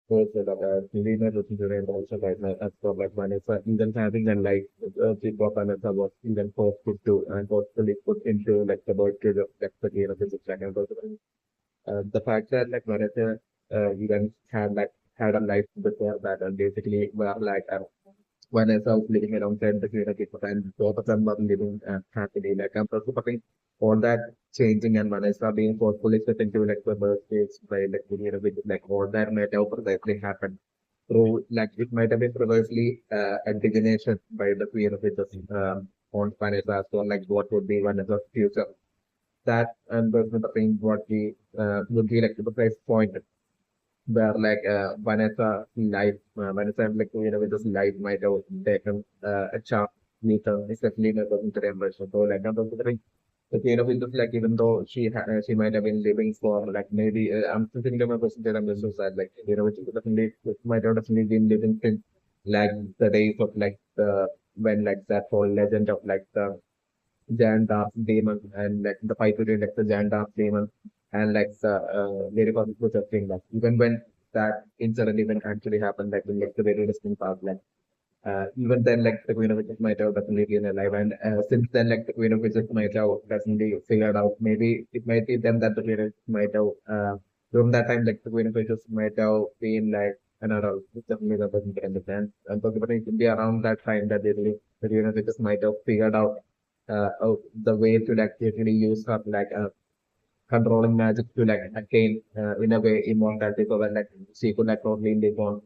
also really not looking to rain also like as for like Vanessa even having a like the Vanessa was even posted to and forcefully put into like the bird to the like the game of the second the fact that like Vanessa even had a life before that and basically were like Vanessa was living alongside the creator people and both of them were living happily. Like I'm also putting all that changing and Vanessa being forcefully set into like the birthdays by like the creator with like all that might have precisely happened. So like it might have been precisely a divination by the creator with on Vanessa as well, like what would be Vanessa's future. That and the thing what we would be like the precise point where like Vanessa and like with this life might have taken a chance later, especially in the contemporary version. So like I'm considering the with this like even though she might have been living for like maybe I'm thinking to my person that I'm so sad like which definitely which might have definitely been living since like the days of like the when like that whole legend of like the giant dark demon and like the fight between like the giant dark demon and like the lyrical butcher thing like even when that incident even actually happened like in like the very distant past like even then like the Queen of Witches might have definitely been alive and since then like the Queen of Witches might have definitely figured out maybe it might be then that the Queen of Witches might have during that time like the Queen of Witches might have been like another which definitely doesn't understand and so but it could be around that time that they really the Queen of Witches might have figured out the way to like actually use her like controlling magic to like attain in a way immortality so that like she could like totally live on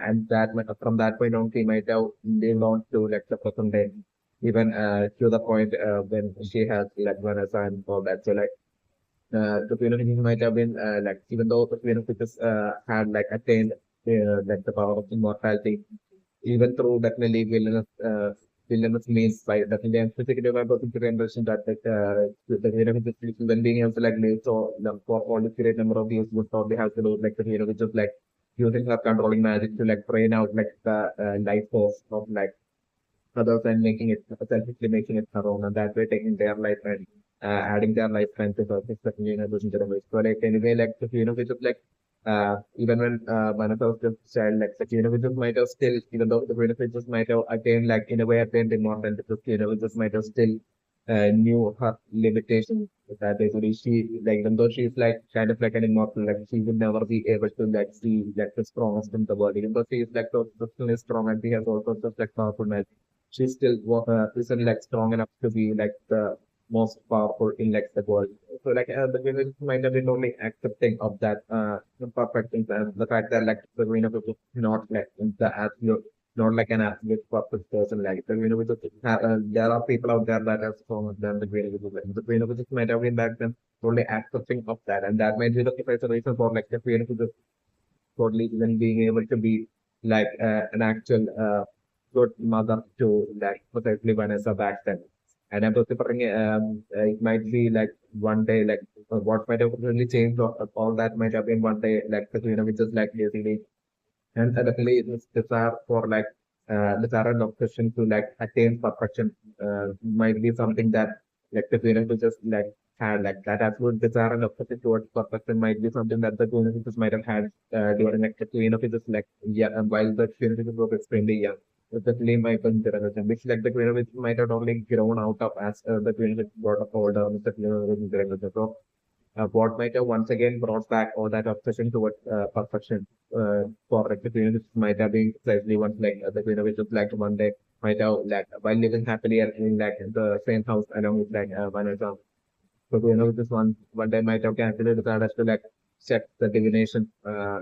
and from that point on she might have lived on to like the present day even to the point when she has like Vanessa and all that so like the Queen of Kings might have been like even though the Queen of Kings had like attained like the power of immortality even through definitely villainous means by definitely I'm specifically about the generation that the hero which is when being able to like live so for all the great number of years would probably have to do like the hero which is like using her controlling magic to like train out like the life force of like others and making it selfishly making it her own and that way taking their life and adding their life strength to her especially in a generation. So like anyway like the hero which is like even when Manasa was just child, like the universes might have still, even though the universes might have attained, like in a way attained immortality, the universes might have still knew her limitations. That basically she, like, even though she's like kind of like an immortal, like she would never be able to like see like the strongest in the world. Even though she is like so still is strong and she has also just like powerful magic, she still isn't like strong enough to be like the most powerful in like the world. So like the village might have been only accepting of that imperfections and the fact that like the Green of is not like the absolute not like an absolute perfect person like the Green of there are people out there that are stronger than the Green of like the Green of might have been back then only accepting of that and that might be the reason for like the Green of totally even being able to be like an actual good mother to like potentially Vanessa back then. And I'm also thinking, it might be like one day, like what might have really changed, or all that might have been one day, like we just like basically, and suddenly this desire for like desire and obsession to like attain perfection might be something that like the to just like had like that absolute desire and obsession towards perfection might be something that the Queen might have had during like the just like yeah, while the Queen was extremely young. Especially my consideration, which like the Queen might have only grown out of as the Queen got older, Mr. Queen. So what might have once again brought back all that obsession towards perfection for like the Queen might have been precisely once like the Queen of just like one day might have like while living happily and in like the same house along with like Vanessa. So this one day might have cancelled decided to like check the divination,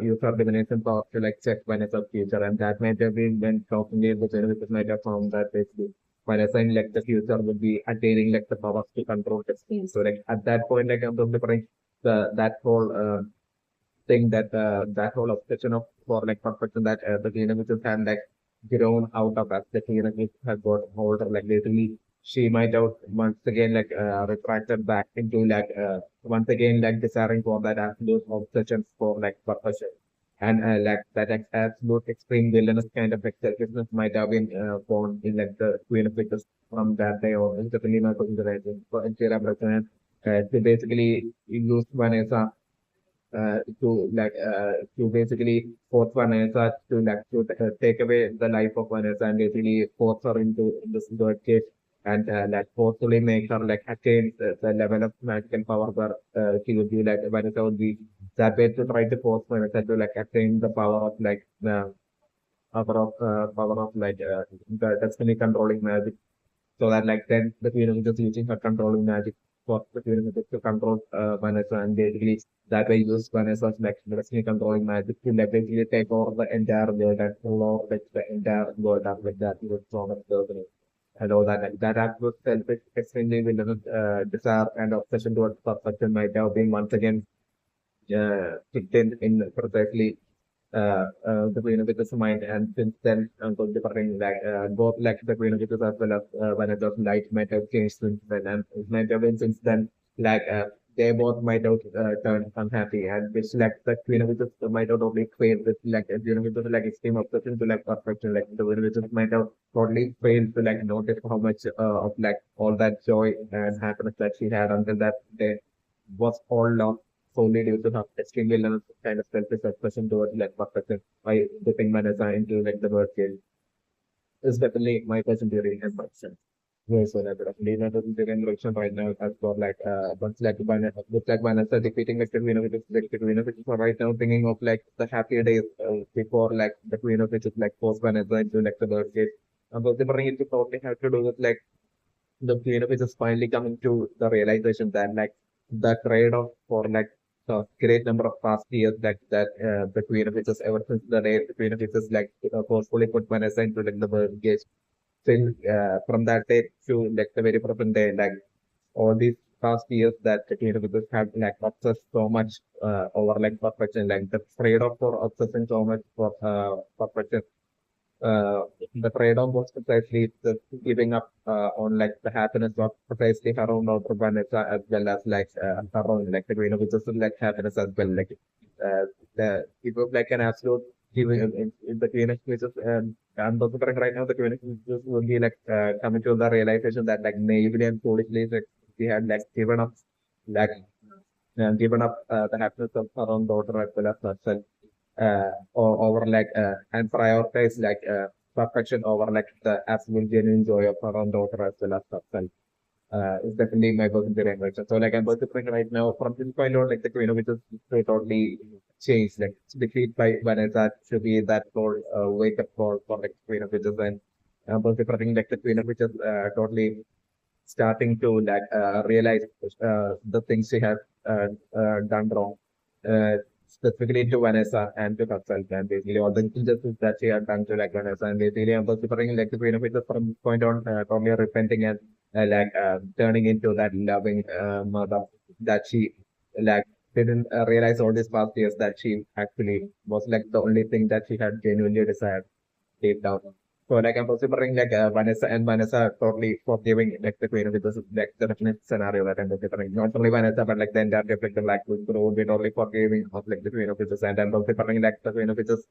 use her divination power to like check Vanessa's future, and that might have been when shockingly the Genesis might have found that basically Vanessa in like the future would be attaining like the powers to control destiny. So like at that point, like I'm preparing the that whole thing that whole obsession of for like perfection that the Genesis had like grown out of as the Genesis has got older, like literally she might have once again like retracted back into like once again like desiring for that absolute obsession for like perfection and like that absolute extreme villainous kind of like selfishness might have been born in like the Queen of Witches from that day on. It's definitely my consideration. So in Shira Bratanan, they basically use Vanessa to basically force Vanessa to take away the life of Vanessa and basically force her into this bird cage and forcefully make her like attain the level of magical power where she would be like Vanessa would be that way to try to force Vanessa to like attain the power of power of the destiny controlling magic so that like then the Queen is just using her controlling magic for the Queen to control Vanessa and basically that way use Vanessa's like destiny controlling magic to like basically take over the entire world and pull over like the entire world up like that with so much destiny and all that like that act was selfish extremely villainous desire and obsession towards perfection might have been once again kicked in precisely the Queen of Witches mind, and since then, different both like the Queen of Witches as well as one of those light might have changed since then, and it might have been since then like they both might have turned unhappy, and which like the Queen of Witches might have totally failed with like the Queen of Witches like extreme obsession to like perfection, like the Queen of Witches might have totally failed to like notice how much of like all that joy and happiness that she had until that day was all lost solely due to her extremely kind of selfish expression towards like perfection by dipping Vanessa into like the bird cage is definitely my person theory and person. Yes, so that Leonardo the direction right now as for like once like Vanessa looks like Vanessa defeating like the Queen of Witches like the Queen of Witches for right now thinking of like the happier days before like the Queen of Witches like forced Vanessa into like the bird cage. And but the bring it to totally have to do with like the Queen of Witches is finally coming to the realization that like the trade-off for like a great number of past years that the Queen of Witches ever since the day the Queen of Witches like forcefully put Vanessa into like the bird cage. Till from that day to like the very present day, like all these past years that the Queen of Witches have like obsessed so much over like perfection, like the trade-off for obsessing so much for perfection uh, the trade-off was precisely the giving up on like the happiness of precisely her own daughter Vanessa as well as like her own like the Queen of Witches like happiness as well. Like it was like an absolute giving in the Queen of Witches and I'm considering right now the Queen of Witches would be like coming to the realization that like naively and foolishly like, she had like like given up the happiness of her own daughter as well as herself over like and prioritize like perfection over like the absolute genuine joy of her own daughter as well as herself. Is definitely my personal direction. So like I'm personally right now from this point on like the Queen of Witches is totally changed. Like defeat by Vanessa should be that call wake up call for like Queen of Witches and personally like the Queen of Witches totally starting to like realize the things she has done wrong, specifically to Vanessa and to herself, and basically all the injustice that she had done to like Vanessa, and basically I'm preparing like the Queen of Witches from this point on, totally repenting and turning into that loving mother that she like didn't realize all these past years that she actually was like the only thing that she had genuinely desired deep down. So like I'm considering like Vanessa are totally forgiving like the Queen of Witches like the definite scenario that I'm considering. Not only Vanessa but like the entire like the Black Queen would be totally forgiving of like the Queen of Witches and I'm considering like the Queen of Witches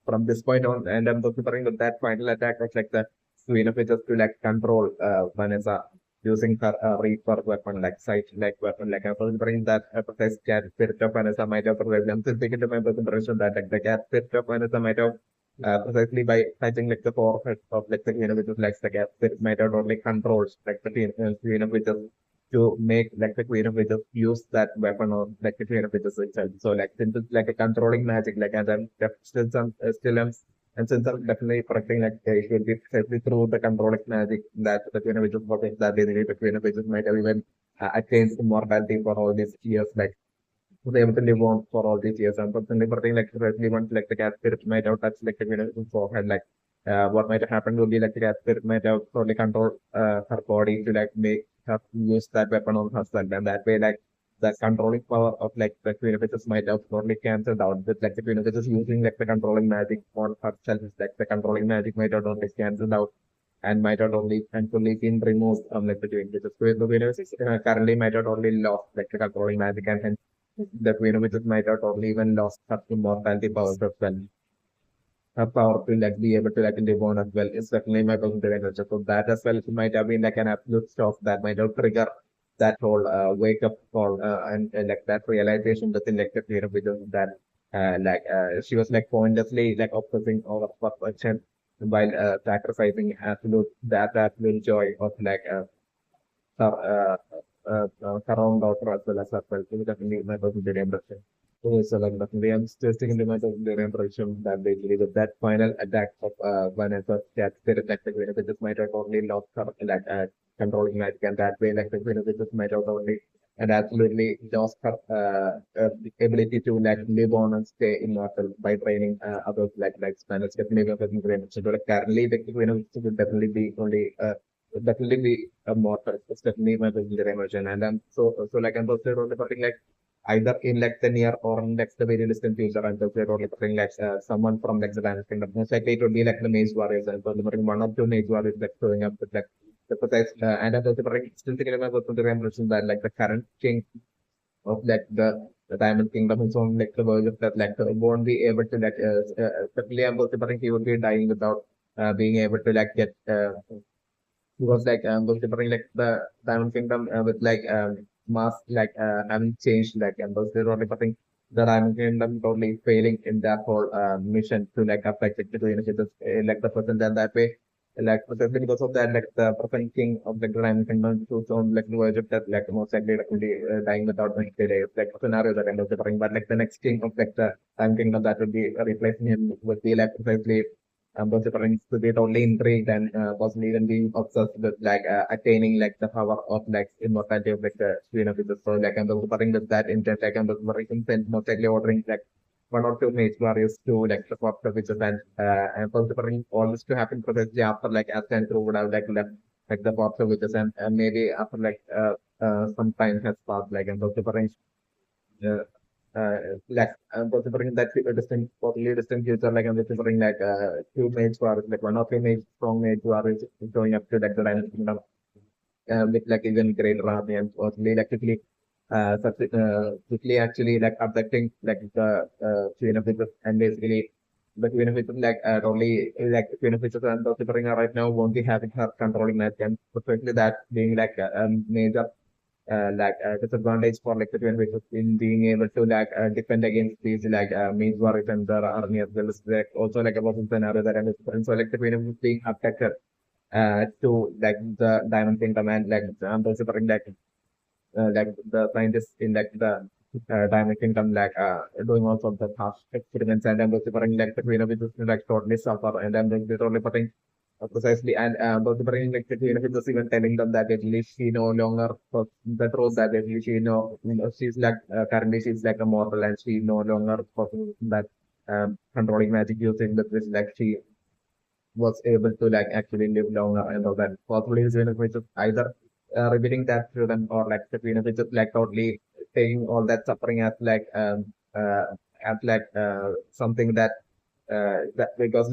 from this point on and I'm considering that final attack of like the Queen of Witches to like control Vanessa using her Reaper weapon like sight like weapon like I'm considering that precise cat spirit of Vanessa might have prevailed. I'm still thinking to my consideration that like the cat spirit of Vanessa might have precisely by touching like the forehead of like the Queen of Witches like the cat spirit might have only controls like the Queen of Witches to make like the Queen of Witches use that weapon on like the Queen of Witches itself. So like since it's like a controlling magic, like and I'm still some still am and since I'm definitely correcting like it will be precisely through the controlling magic that the Queen of Witches working that basically the Queen of Witches might have even attained immortality for all these years like was able to live on for all these years. Unfortunately, for thing like especially once like the cat spirit might have touched like the Queen of Witches forehead, like what might have happened would be like the cat spirit might have totally controlled her body to like make her use that weapon on herself, and that way like the controlling power of like the Queen of Witches might have totally cancelled out with like the Queen of Witches using like the controlling magic on herself, like the controlling magic might have totally cancelled out and might have only and fully been removed like the Queen Witches. So the Queen of Witches currently might have only lost like the controlling magic and hence the Queen of Witches might have totally even lost her immortality powers as well. Her power to like be able to like live on as well is definitely my personal adventure. So that as well might have been like an absolute shock that might have triggered. that whole wake up call and like that realization that like the clear because that she was like pointlessly like obsessing all of perfection while sacrificing absolute joy of like her her own daughter as well as herself. So definitely my personal impression. So like definitely I'm still sticking to my personal impression that basically with that final attack of Vanessa, that spirit like the Vinicius might have only lost her like controlling magic and that way like the Vinicius might have only and absolutely lost her the ability to like live on and stay immortal by training others like Spanish definitely so like currently the Vinicius will definitely be only definitely be a mortal. It's definitely my passenger emotion. And I'm so like I'm considered only something like either in like the near or in like the very distant future. I'm considered only something like someone from like the Danish kingdom. Most likely it would be like the mage warriors and considering one or two mage warriors like showing up with like the precise and I'm considering still thinking about the emotion that like the current king of like the Diamond Kingdom is on like the verge of that like won't be able to like especially I'm considering he would be dying without being able to like get because like considering like the Diamond Kingdom with like mass like haven't changed like and those they're only putting the Diamond Kingdom totally failing in that whole mission to like affect it to like the person then that way like precisely because of that like the present king of the Diamond Kingdom who's on like the verge of that like most likely like will be dying without any delay like a scenario that I'm considering but like the next king of like the Diamond Kingdom that will be replacing him would be like precisely those parents to get only intrigued and possibly even being obsessed with like attaining like the power of like immortality of like the with so like and those parents with that intent like and those parents most likely ordering like one or two mage warriors to like the pop witches and considering all this to happen precisely after like as and through would have like left like the pop witches and maybe after like some time has passed like and those parents uh, uh, like I'm considering that distinct, totally distinct future, like I'm considering like two maids who are like one of the maids, strong maids who are going up to like the Diamond Kingdom with like even greater army and possibly like quickly actually like abducting like the Queen of Witches and basically the Queen of Witches like only like Queen of Witches and considering her right now won't be having her controlling that and especially that being like a major disadvantage for like the Twin Witches in being able to defend against these mage warriors and their army as well as like also like about the scenario that and so like the Twin Witches being abducted to like the Diamond Kingdom and I'm considering like the scientists in like the Diamond Kingdom doing all sorts of harsh experiments and I'm considering like the Queen of Witches like totally suffer and I'm totally putting precisely, and both the brain like the Queen was even telling them that at least she no longer the truth that at least she she's like currently she's like a mortal and she no longer possesses that controlling magic using the which like she was able to like actually live longer and all that. Possibly his Venus which is either revealing that to them or like the Venus which is like totally taking all that suffering as something that because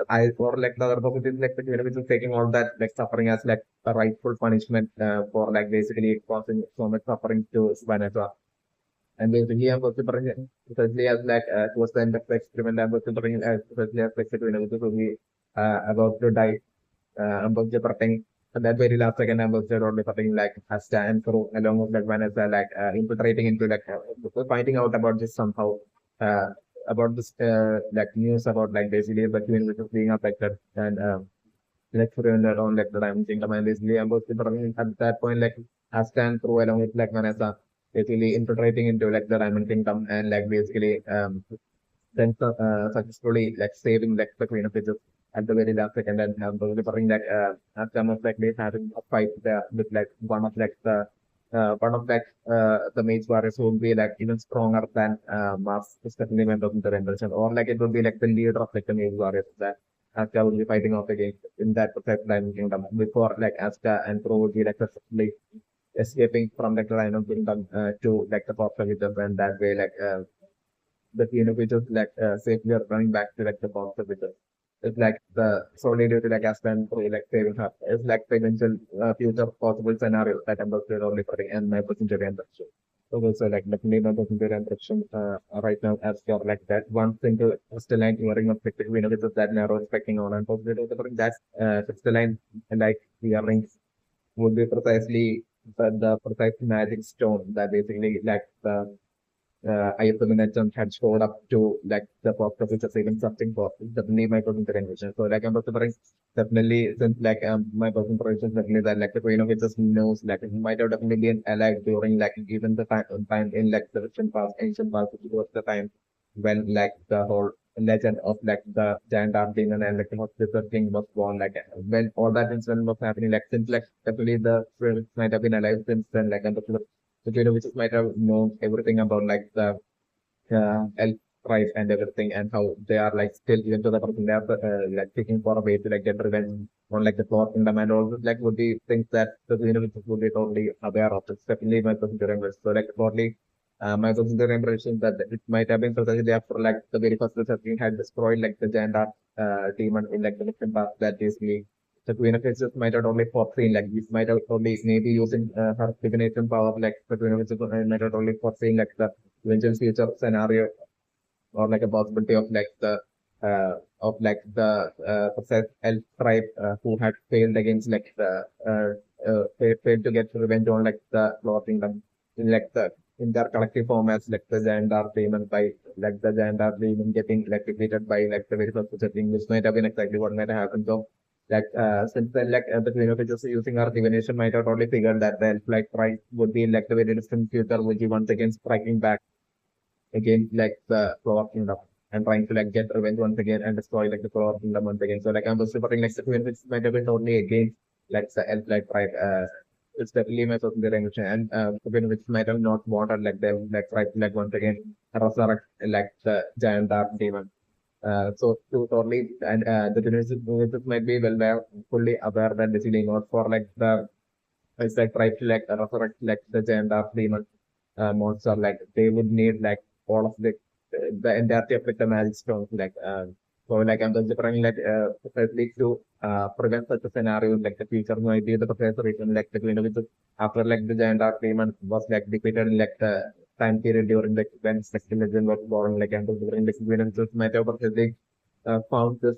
I or like the other positive like the Venus which is taking all that like suffering as like a rightful punishment for like basically causing so much suffering to Vanessa. And basically, I'm considering especially as towards the end of the experiment, I'm considering especially as like which will be about to die. I'm considering at that very last second, I'm considering only something like has to and through along with like Vanessa infiltrating into finding out about this somehow uh, about this like news about like basically the queen which is being affected and like surrender on like the diamond kingdom and basically I'm considering at that point like has stand through along with like Vanessa basically infiltrating into like the diamond kingdom and like basically then successfully like saving like the queen of Egypt at the very last second and delivering that after almost like they having a fight there with like one of like the mage warriors who will be like even stronger than Mars Stephanie members in the rendition or like it would be like the leader of like the mage warriors that Asta will be fighting off against in that protect Diamond Kingdom before like Asta and Pro would be like successfully escaping from like the Diamond Kingdom to like the Fox and that way the individuals safely are running back to like the box of it. It's like the solely due to like Aspen to like saving her. It's like the eventual future possible scenario that I'm looking only for and my passenger interaction. So also like definitely not passenger interaction right now as for like that one single crystalline earring of spectacle which is that narrow specking on and possibly that crystalline like earrings would be precisely the precise magic stone that basically like the ISO had showed up to like the post office or even something for definitely my person convention. So like I'm preferring definitely since like my person is definitely that like the queen of just knows like it might have definitely been alive during like even the time in like the ancient past, which was the time when like the whole legend of like the giant art demon and like the hospital king was born. Like when all that incident was happening, like since like definitely the spirits might have been alive since then, like and the Jada witches might have known everything about like the elf tribe and everything and how they are like still even to the person they are like seeking for a way to like get revenge on like the floor kingdom and all this like would be things that the universe would be totally aware of. It's definitely my person to remember. So like totally my person to remember is that it might have been precisely after like the very first research had destroyed like the giant art demon in like the different past that basically the Queen of Aces might have only foreseen, like this might have only maybe using her divination power, like the Queen of Aces might have only foreseen like the eventual future scenario or like a possibility of like the possessed elf tribe who had failed against like the failed to get revenge on like the Lord Kingdom in like the in their collective form as like the giant dark demon by like the giant dark demon getting like defeated by like the very first thing, which might have been exactly what might have happened. So like since then like the Queen of Ages using our divination might have already figured that the elf like tribe would be in like the very distant future, which he once again striking back again like the Clover Kingdom and trying to like get revenge once again and destroy like the Clover Kingdom once again. So like I'm just supporting like the Queen which might have been only against like the elf like tribe. It's definitely my social direction and the Queen which might have not wanted like them like tribe to like once again resurrect like the giant dark demon. So to totally and the Genesis might be well aware, fully aware that this is not for like the it's like try to like resurrect like the giant dark demon monster, like they would need like all of the entirety of like the magic stones. Like so like I'm just trying like firstly to prevent such a scenario like the future might be the professor reason like the Queen of Witches after like the giant dark demon was like defeated in like the time period during like when Sexton Legend was born, like and during the Queen of Witches might have purposely found this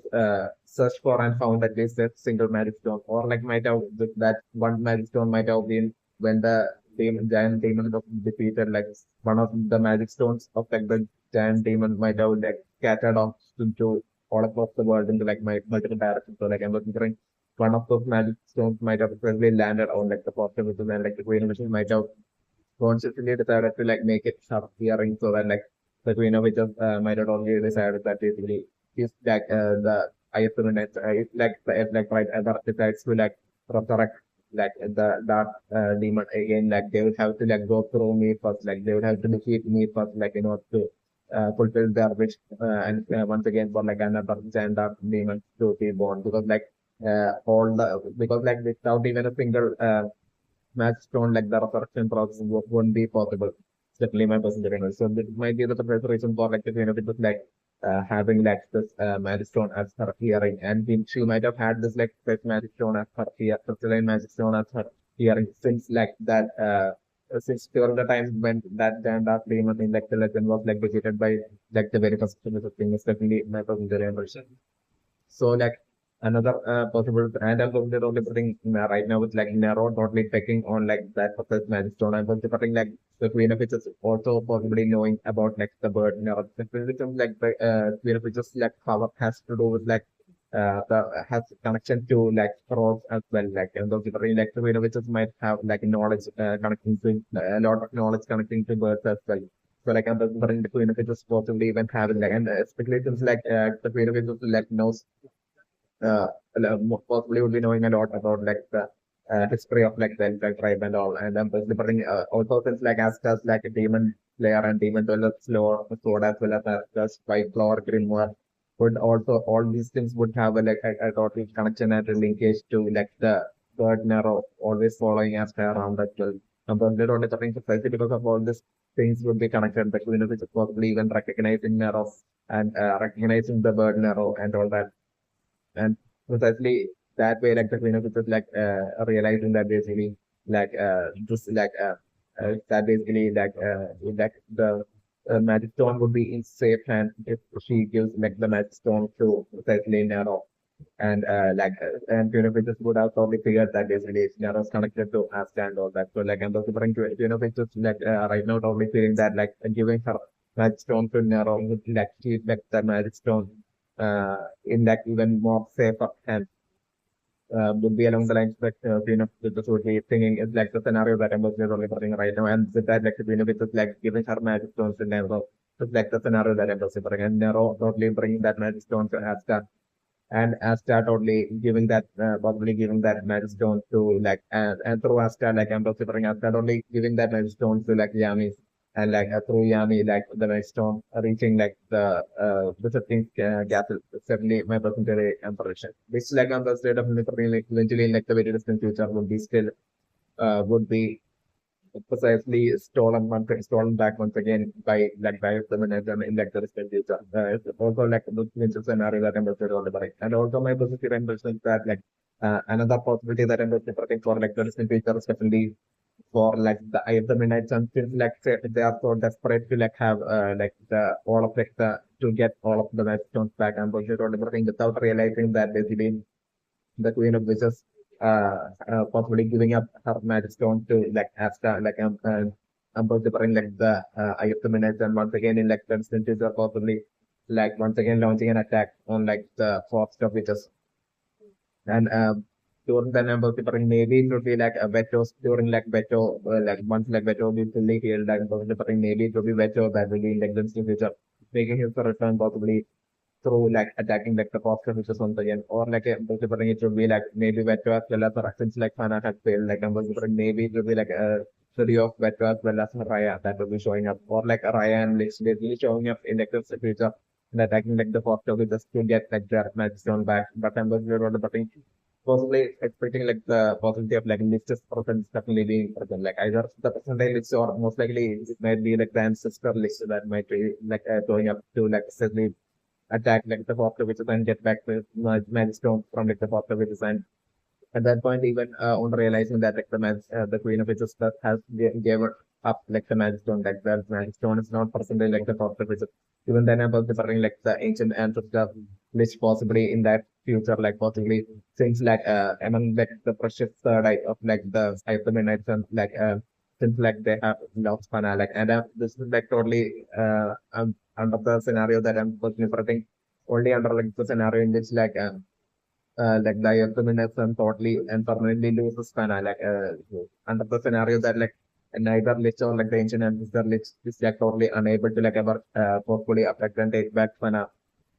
search for and found at least a single magic stone or like might have that one magic stone might have been when the giant demon was defeated, like one of the magic stones of like the giant demon might have like scattered off into all across the world into like my multiple directions. So like I'm considering one of those magic stones might have probably landed on like the positive which and like the queen which might have consciously decided to like make it sharp hearing so that like the queen of witches might have already decided that basically is like the ISO like the like right decides to like resurrect like the dark demon again, like they would have to like go through me first, like they would have to defeat me first, like in order to fulfill their wish and once again for like another giant dark demon to be born because like all the because like without even a single Magstone like the resurrection process won't be possible. It's definitely my personal opinion. So this might be the preparation for like the kind of it was like having like this Magstone as her hearing, and she might have had this like first Magstone as her crystalline Magstone as her hearing since like that since during the time when that giant dark demon in like the legend was like defeated by like the very first thing is definitely my personal version. So like another possible, and I'm totally putting right now with like narrow, totally pecking on like that first magic stone. I'm considering like the Queen of Witches also possibly knowing about like the bird narrow. The Queen like the Queen of Witches like power has to do with like the has connection to like frogs as well. Like and considering like the Queen of Witches might have like knowledge connecting to a lot of knowledge connecting to birds as well. So like I'm considering the Queen of Witches possibly even having like and speculations like the Queen of Witches like knows uh, possibly would be knowing a lot about like the history of like the Elfin tribe and all. And then different also since like Askas like a demon player and demon dweller sword as well as Askas white flower grimoire would also all these things would have a total connection and a linkage to like the bird narrow always following Aska around that well. But they don't think precisely because of all these things would be connected. The Queen of which is possibly even recognizing Narrow and recognizing the bird Narrow and all that and precisely that way like the Queen of Witches like realizing that basically like just that basically like the magic stone would be in safe hands if she gives like the magic stone to precisely Narrow. and Univitus would have probably figured that basically Nero is connected to Asta and all that. So like I'm also referring to Univitus like right now probably feeling that like giving her magic stone to Nero would like keep like the magic stone in like even more safer hands. Would be along the lines that Univitus would be thinking is like the scenario that I'm also referring right now, and with that like Univitus like giving her magic stones to Nero. It's like the scenario that I'm also referring, and Nero totally bringing that magic stone to Asta and Asta totally giving that probably giving that milestone to like and through Asta like I'm considering Asta totally giving that milestone to like Yami and like through Yami like the milestone reaching like the thing gap is certainly my percentage impression. Which like on the state of like eventually in like the very distant future would be still would be precisely stolen back once again by the manager in like the respect user. It's also like the future scenario that I'm referring on the right. And also my positive impression that like another possibility that I'm referring for like the distant future, especially for like the eye of the midnight sun, since like they are so desperate to like have like the all of like the to get all of the milestones back and bullshit or everything without realizing that basically the Queen of Wishes possibly giving up her magic stone to like Asta, like I'm considering like the Eye of the Minutes and once again in like the instances are possibly like once again launching an attack on like the Forest of Witches. And during the number preparing maybe it would be like a veto during like veto like once like veto will be fully healed and preparing maybe it would be veto that will be in like the future making his return possibly through like attacking like the foster which is once again or like considering it would be like maybe veto as well as since like Fana had failed like I'm considering maybe it would be like a trio of veto as well as Raya that will be showing up or like Raya and Licht basically showing up in like the future and attacking like the foster with just to get like their magic back but I'm considering possibly expecting like the possibility of like Licht's presence definitely being present like either the percentage Licht or most likely it might be like the ancestor Licht that might be like going up to like essentially attack like the Foster Witches and get back the Magistone from like the Foster Witches. And at that point, even on realizing that like the Queen of Witches that has gave up like the Magistone, like the Magistone is not present in like the Foster Witches. Even then, about preparing like the ancient ancestor list possibly in that future, like possibly things like among like the precious third eye of like the Eye of the Midnight Sun, like since like they have lost Fana, like and this is like totally under the scenario that I'm personally preparing only under like the scenario in which like the Earthminus and totally and permanently loses Fana like under the scenario that like neither Lich or like the ancient ancestor Lich is like totally unable to like ever forcefully affect and take back Fana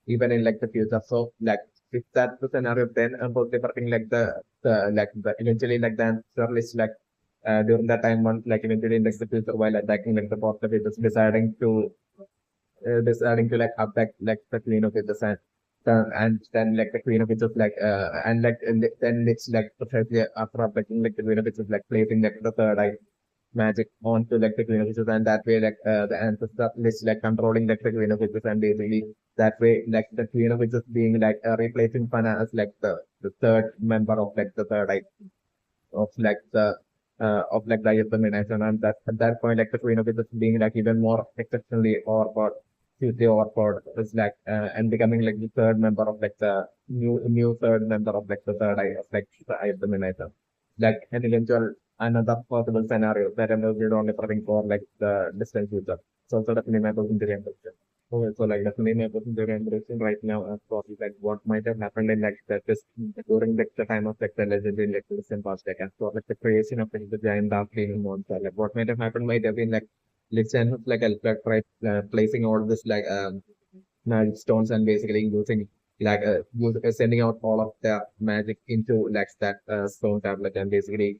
even in like the future. So like if that's the scenario then I'm totally preparing like the eventually like the ancestor Lich like during that time one like eventually in like the future while attacking like the positive it is deciding to like attack like the Queen of Witches and then like the Queen of Witches like and then it's like precisely after attacking like the Queen of Witches like placing like the third eye magic onto like the Queen of Witches and that way like the ancestor is like controlling like the Queen of Witches and basically that way like the Queen of Witches being like replacing Fana as like the third member of like the third eye of like the determination and that at that point like the Queen of Witches being like even more exceptionally overpowered Tuesday overpowered is like and becoming like the third member of like the new third member of like the third eye of like the eye of the Midnighter. Like an eventual another possible scenario that I'm only preparing for like the distant future. So definitely my person to so like definitely my person to right now as well like what might have happened in like this during like the time of like the legendary like the distant past like as for like the creation of like, the giant dark demon monster. Like what might have happened might have been like Listen was like placing all this like magic stones and basically using sending out all of their magic into like that stone tablet and basically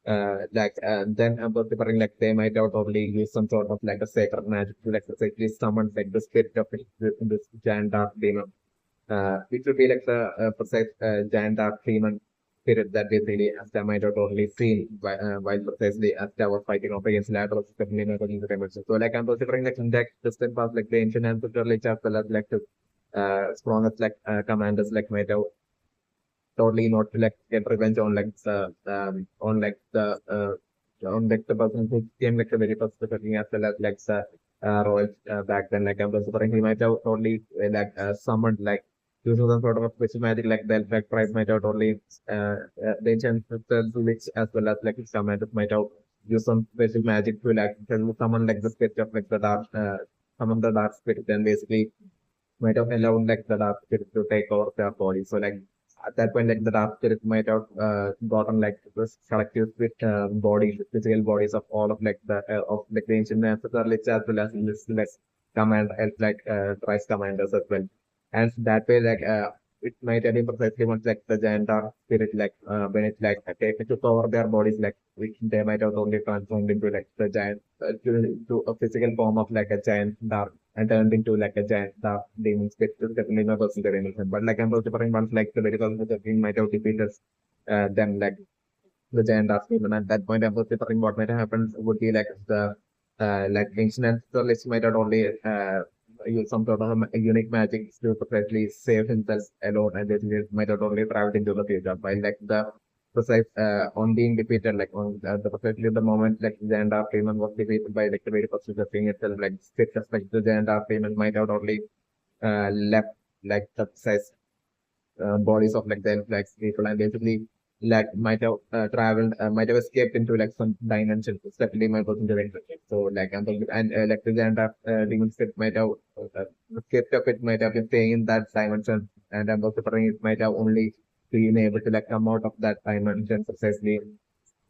then about preparing like they might have probably use some sort of like a sacred magic to like essentially summon like the spirit of this giant dark demon which would be like the precise giant dark demon spirit that basically Asta might have totally seen while precisely Asta was fighting off against Ladros in the dimension. So like I'm considering like in that distant past like the ancient ancestor like as well as like the strongest like commanders like might have totally not to like get revenge on like the person who came like the very first cooking as well as like the royal back then like I'm considering he might have totally summoned like using some sort of special magic like the effect price might have only the ancient Licht as well as like some might have use some special magic to like tell someone like the spirit of like the dark summon the dark spirit and basically might have allowed like the dark spirit to take over their body. So like at that point, like the dark spirit might have gotten like this collective spirit bodies, physical bodies of all of like the ancient ancestors as well as this like command help like Christ commanders as well. And that way like it might have been precisely once like the giant dark spirit like when it like took over their bodies like which they might have only transformed into like the giant to a physical form of like a giant dark and turned into like a giant dark demon spirit. Is definitely not considered anything. But like I'm also preparing once like the very first the king might have defeated them like the giant dark demon. At that point I'm also preparing what might have happened would be like the like ancient ancestors might have only use some sort of a unique magic to perfectly save himself alone and then he might have only traveled into the future. While like the precise on being defeated, like on the precisely the moment like the giant dark demon was defeated by like the very first the thing itself, like six aspects the giant dark demon might have only left like the precise bodies of like the like people and basically like might have traveled might have escaped into like some dimension. It's definitely my personal interest. So like and like the giant demon spirit might have escaped of it might have been staying in that dimension and I'm also it might have only been able to like come out of that dimension precisely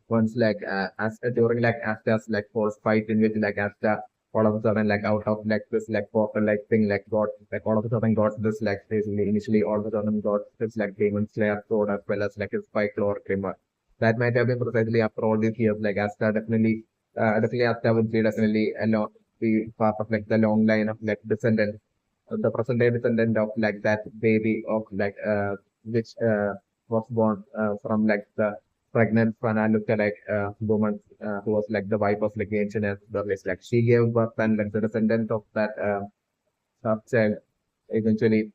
once like as during like Asta's like force fight in which like Asta all of a sudden like out of like this like portal like thing like got like all of a sudden got this like basically initially all of a sudden got this like demon slayer sword as well as like his spike lore grimmer. That might have been precisely after all these years like Asta definitely Asta would be definitely be part of like the long line of like descendants the present day descendant of like that baby of like which was born from like the pregnant Fana looked like woman who was like the wife of like ancient Ancestors. Like she gave birth and like the descendant of that child eventually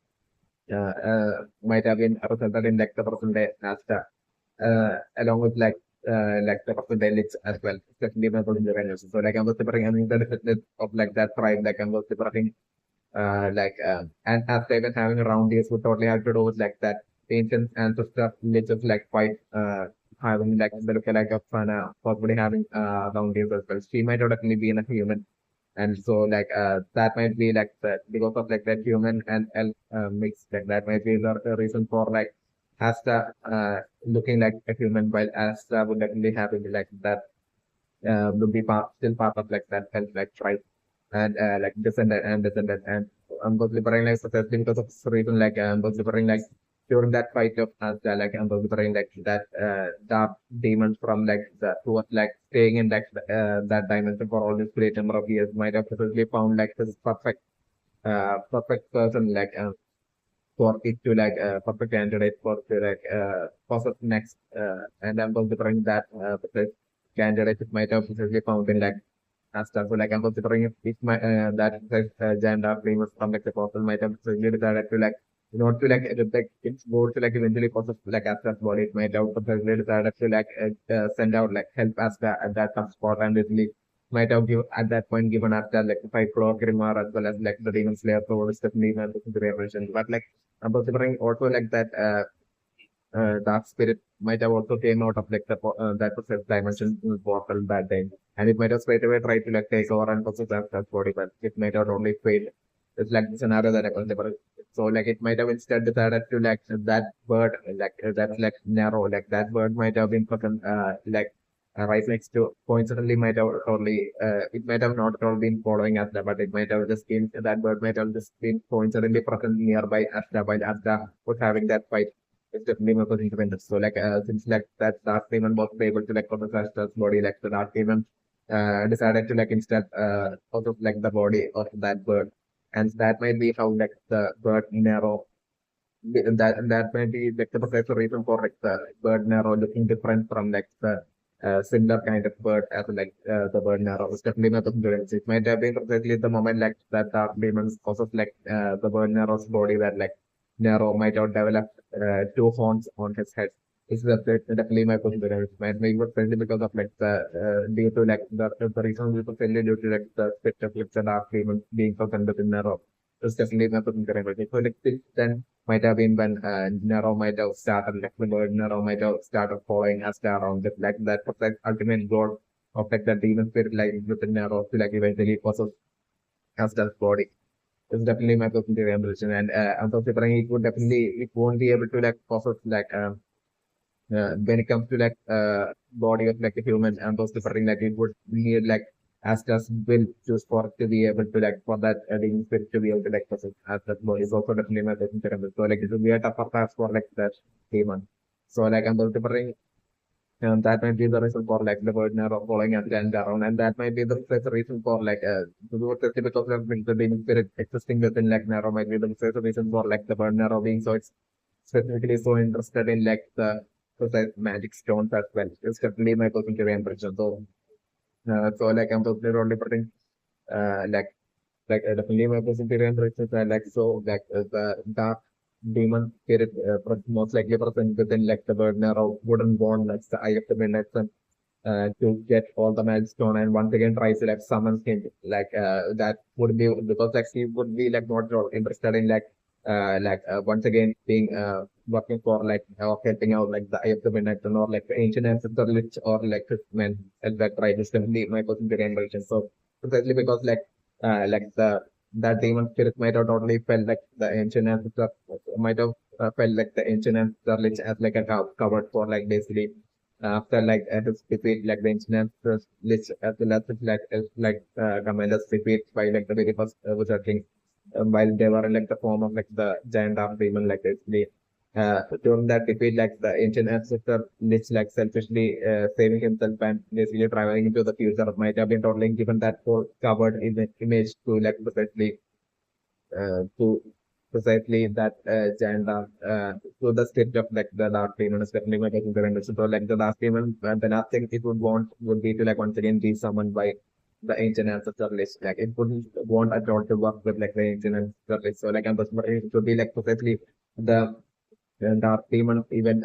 might have been represented in like the present day Asta along with like the present day Lich as well, especially my the Venus. So like I was separating I mean the descendant of like that tribe, like I was separating and as they were having around this would totally have to do with like that ancient ancestor which is like quite having like the look like of possibly having around this as well. She might have definitely been a human. And so like that might be like the because of like that human and elf mix like that might be the reason for like Asta looking like a human while Asta would definitely having like that will be still part of like that health like tribe and like descendant and I'm both liberating like successfully because of this reason like I'm both liberating like during that fight of like I'm both liberating like that dark demons from like the who was like staying in like that dimension for all this great number of years might have successfully found like this perfect person like for it to like perfect candidate for to like process next and I'm considering that perfect candidate it might have successfully found in like Asta. So like I'm considering if my that gender famous from like the person might have successfully decided to like not to like like its goal to like eventually process like Asta's body it might have successfully decided to like send out like help Asta at that some spot and basically might have given at that point given Asta like the five floor Grimar as well as like the Demon Slayer so it's definitely not the but like I'm considering also like that dark spirit might have also came out of like that possessed dimension portal that day, and it might have straight away tried to like take over and possess that body, but it might have only failed. It's like the scenario that I consider. So like it might have instead decided to like that bird like that's like narrow like that bird might have been fucking like right next to coincidentally might have only it might have not at all been following Asda, but it might have just been that bird might have just been coincidentally present nearby Asda while Asda was having that fight it's definitely more independent. So like since like that Dark Demon was able to like possess Astra's body, like the Dark Demon decided to like instead out of like the body of that bird. And that might be how like the bird narrow that might be like the precise reason for like the bird narrow looking different from like the similar kind of bird as like the bird narrow. It's definitely not the difference. It might have been precisely the moment like that Dark Demon causes like the bird narrow's body that like Nero might have developed two horns on his head. It's definitely my consideration. Might make it friendly because of like the due to like the reason we were friendly due to like the specter flips and dark demons being present in Nero. It's definitely not looking correct. So like this then might have been when Nero might have started like the word Nero might have started following Asta around it like that was like ultimate goal of like the demon spirit like within Nero to like eventually possess Asta's body. It's definitely my personal revelation and unfortunately it would definitely it won't be able to like possess like when it comes to like body of like a human and those different like it would need like Asta's will choose for it to be able to like for that demon spirit to be able to like possess Asta's body is also definitely my personal revelation. So like it would be a tougher task for like that demon. So like I'm also different and that might be the reason for like the word narrow following and then around, and that might be the reason for like because of like, the demon spirit existing within like narrow might be the reason for like the word narrow being so it's specifically so interested in like the magic stones as well. It's definitely my personal impression. So like I'm totally putting like definitely my personal impressions are like so like the dark demon spirit most likely present within like the word narrow wooden bond like the eye of the midnight sun to get all the milestone and once again tries to like summon him like that would be because like he would be like not interested in once again being working for like or helping out like the eye of the midnight sun or like the ancient ancestor lich or like men and that right is definitely my personal impression. So precisely because like the that demon spirit might have totally felt like the ancient ancestor might have felt like the ancient ancestor lich as like a covered for like basically after like his defeat like the ancient lich as well as Commander's defeat by like the very first wizard king while they were in like the form of like the giant arm demon like basically during that defeat like the ancient ancestor lich like selfishly saving himself and basically traveling into the future might have been totally given that whole covered image to like to precisely that gender to the state of like the dark demon is definitely my taking the rendition. So like the last demon, the last thing it would want would be to like once again be summoned by the ancient ancestor list. Like it wouldn't want at all to work with like the ancient ancestor list. So like I'm just it would be like precisely the dark demon even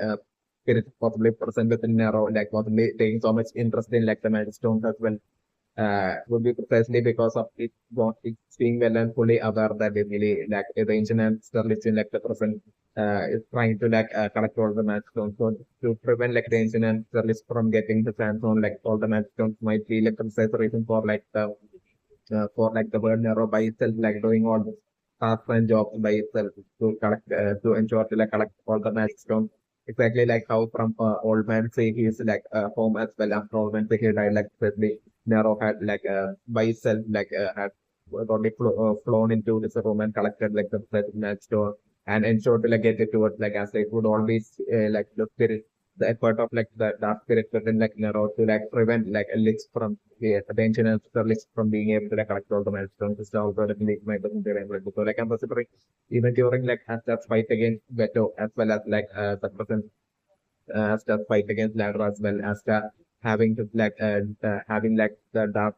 spirit possibly present within narrow like possibly taking so much interest in like the magic stones as well would be precisely because of it's being well and fully aware that it really like the ancient and sterling like the present is trying to like collect all the match stones. So to prevent like the ancient and sterling from getting the hands on like all the match stones might be like the precise reason for like the word narrow by itself, like doing all the tasks and jobs by itself to collect to ensure to like collect all the magic stones. Exactly like how from old man say he is like home as well after old man say he died like especially narrow had like by itself like had totally flown into this room and collected like the magic stone and ensured to like get it towards like as it would always like the spirit the effort of like the dark spirit within like narrow to like prevent like a lich from the ancient ancestor lich from being able to like collect all the milestones. This is also definitely my personal favorite. So like I'm considering even during like Asta's fight against Veto as well as like the present Asta's fight against Ladder as well as having to having like the dark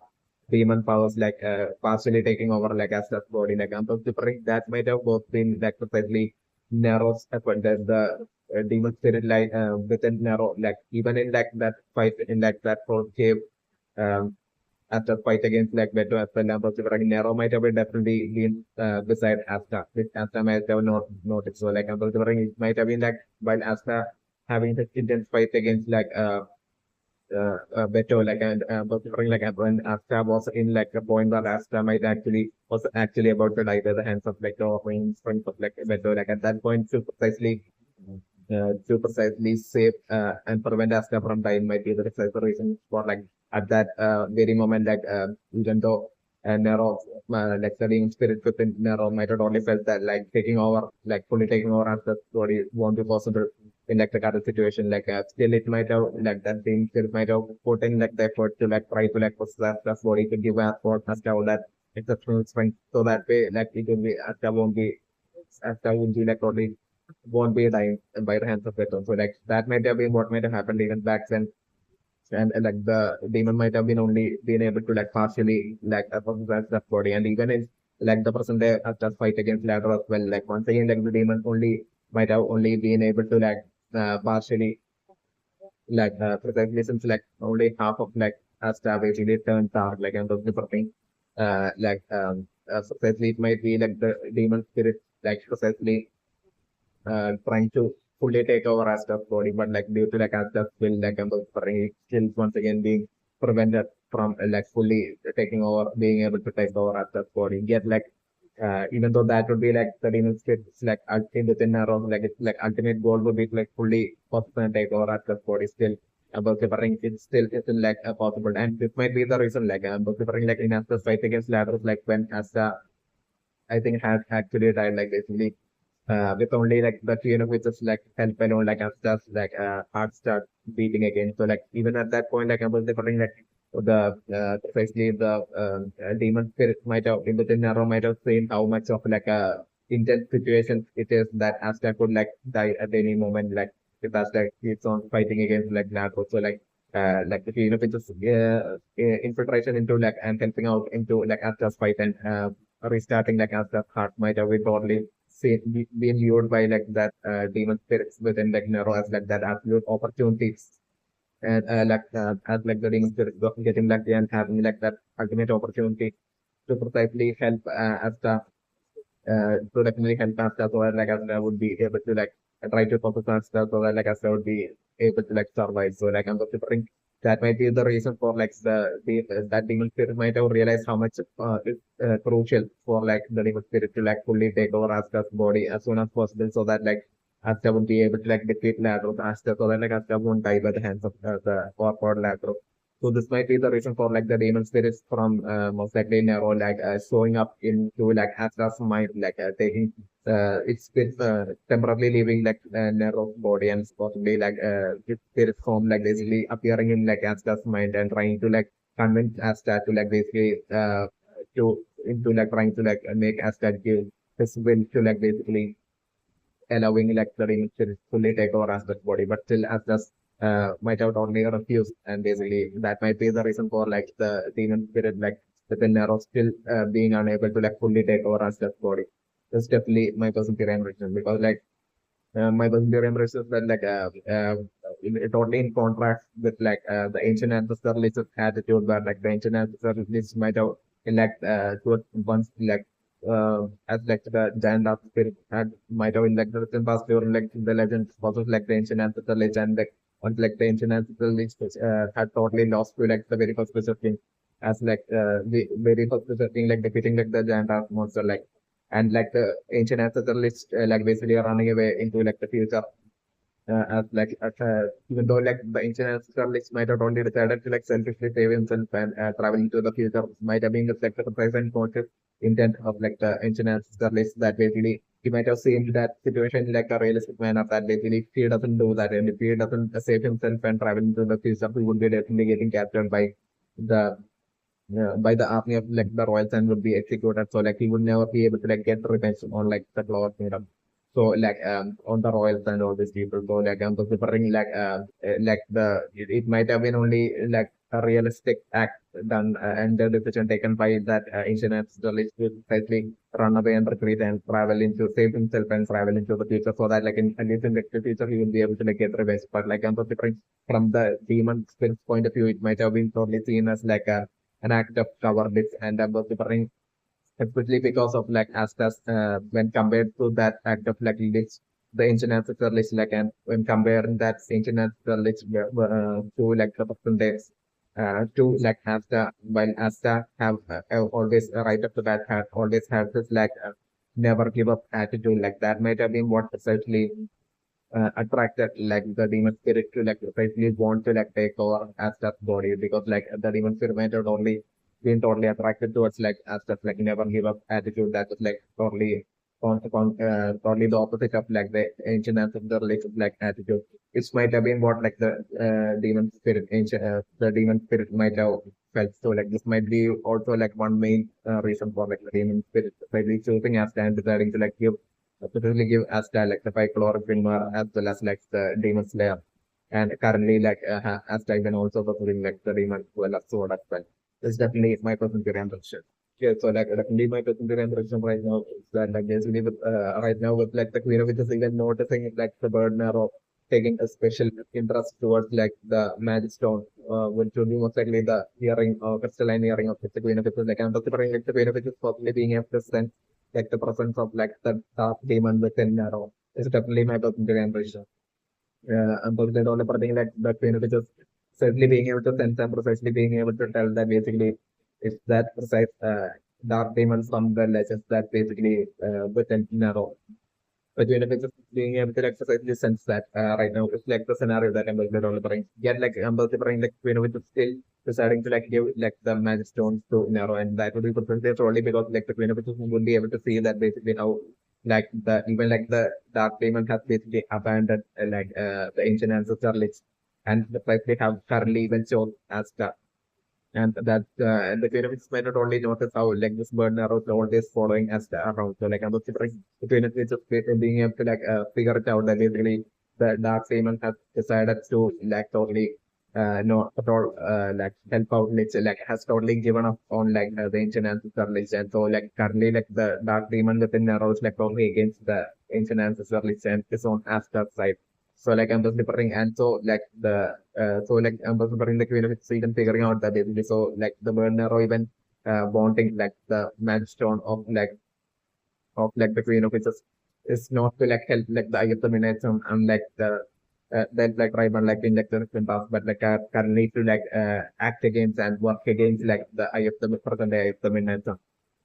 demon powers like partially taking over like Asta's body. Like I'm considering that might have both been like precisely Narrow's effort that the demon spirit like within Narrow like even in like that fight in like that whole cave um after fight against like Beto as well and considering Narrow might have definitely been beside Asta which Asta might have not noticed. So like I'm considering it might have been like while Asta having the intense fight against Beto like and considering like when Asta was in like a point where Asta might actually was actually about to die by the hands of Beto or in front of like Beto like at that point to precisely save and prevent Asta from dying might be the precise reason for like at that very moment like even though Nero like the demon spirit within Nero might have only felt that like taking over like fully taking over Asta's body won't be possible in like the current situation like still it might have like that demon spirit might have put in like the effort to like try to like possess Asta's body to give Asta all that exceptional strength so that way like it will be Asta won't be like totally won't be dying by the hands of Beto. So like that might have been what might have happened even back then. And like the demon might have been only been able to like partially like possess that body. And even in like the person there has just fight against Ladder as well. Like once again like the demon only might have only been able to like partially like precisely since like only half of like Asta basically turned dark like and those different things. Like precisely it might be like the demon spirit like precisely trying to fully take over Asta's body, but like due to like Asta's will, like Emperor still once again being prevented from like fully taking over, being able to take over Asta's body. Yet like even though that would be like the demon spirit's like within arrows, like it's like ultimate goal would be to like fully possible and take over Asta's body still. About preparing it still isn't like possible, and this might be the reason like about preparing like in Asta's fight against Lazarus, like when Asta I think has actually died like basically with only like the tune of which is like help alone, like as just like heart start beating again. So like even at that point, like I was recording like the precisely the demon spirit might have in the Naro might have seen how much of like a intense situation it is that Asta could like die at any moment, like if Asta keeps on fighting against like Naruto. So like the tune of which is infiltration into like and helping out into like Asta's fight and restarting like Asta's heart might have been totally being lured by like that demon spirits within like Nero as like that absolute opportunities and as like the demon spirits getting lucky and having like that ultimate opportunity to precisely help Asta to definitely help Asta so that like Asta would be able to like try to focus on Asta so that like Asta would be able to like survive. So like I'm considering that might be the reason for like the that demon spirit might have realized how much it's crucial for like the demon spirit to like fully take over Asta's body as soon as possible so that like Asta would be able to like defeat Lazarus Asta so that like Asta won't die by the hands of the or Lazarus. So this might be the reason for like the demon spirits from most likely Nero like showing up into like Asta's mind, like taking its spirit temporarily leaving like Nero's body and possibly like its spirit form like basically appearing in like Asta's mind and trying to like convince Asta to like basically to into like trying to like make Asta give his will to like basically allowing like the demon spirit fully take over Asta's body, but still Asta's might have only refused, and basically that might be the reason for like the demon spirit like within Nero still being unable to like fully take over Asta's body. That's definitely my personal reason because like my personal impression is that like totally in contrast with like the ancient ancestoralist attitude where like the ancient ancestoralists might have elect towards once like as like the giant of spirit had might have elected in past they were like the legends also like the ancient ancestoralists and like once like the ancient ancestoralists had totally lost to like the very first Wizard King as like the very first Wizard King like defeating like the giant of monster like and like the ancient ancestors like basically running away into like the future as like even though like the ancient ancestors might have only decided to like selfishly save himself and travel into the future might have been just like the present conscious intent of like the ancient ancestors that basically he might have seen that situation like a realistic manner that basically if he doesn't do that and if he doesn't save himself and travel into the future he would be definitely getting captured by the by the army of like the royals and would be executed. So like he would never be able to like get revenge on like the Clover kingdom. So like on the royals and all these people. So like I'm considering like it might have been only like a realistic act done and the decision taken by that ancient ancestors to precisely run away and retreat and travel into save himself and travel into the future so that like in at least in the future he will be able to like get revenge. But like I'm considering from the demon spirit's point of view, it might have been totally seen as like a an act of cowardice and worshiping, especially because of like Astas when compared to that act of like Licht, the ancient ancestor Licht, like and when comparing that ancient ancestor Licht to like the present days to like Asta, while Asta have always right up to that had always had this like never give up attitude like that might have been what essentially attracted like the demon spirit to like precisely want to like take over Asta's body because like the demon spirit might have only been totally attracted towards like Asta's like never give up attitude that was like totally the opposite of like the ancient ancestor like attitude. Which might have been what like the demon spirit ancient the demon spirit might have felt. So like this might be also like one main reason for like the demon spirit slightly choosing Asta and deciding to like give specifically give Asta like the five chloroquine as well as like the demon slayer. And currently like Asta even also performing like the demon well as sword as well. It's definitely my personal impression. Yeah, so like definitely my personal impression right now is that like basically with right now with like the Queen of Witches even noticing like the bird narrow taking a special interest towards like the MagicStone which would be most likely the earring or crystalline earring of the Queen of Pitches. Like I'm considering like the Queen of Pitches possibly being able to sense like the presence of like the dark demon within Nero is definitely my consideration. And the only thing like the Queen of Pitches certainly being able to sense and precisely being able to tell that basically it's that precise dark demon from the legends that basically within Nero. But when it is being able to exercise the sense that right now it's like the scenario that I'm delivering. Yet like I'm delivering like when it is still deciding to like give like the magic stones to Nero, and that would be potentially only because like the Queen of Witches would be able to see that basically how like the even like the dark demon has basically abandoned the ancient ancestor Licht, and the fact they have currently even shown as and that and the pyramids might not only notice how like this bird arrow is always following us around. So like I'm considering the pyramids of being able to like figure it out that basically the dark demon has decided to like totally no at all like help out like has totally given up on like the ancient ancestor Lich, and so like currently like the dark demon within Narrow is like totally against the ancient ancestor Lich and his own Astar side. So like I'm just differing, and so like the so like I'm just differing the Queen of Sweden figuring out that basically so like the Bernero even wanting like the Magstone of like the Queen of Witches is not to like help like the Eye of the Minutes and like the then like Rival like in like the different paths, but like currently to like act against and work against like the Eye of the present Eye of the Minutes.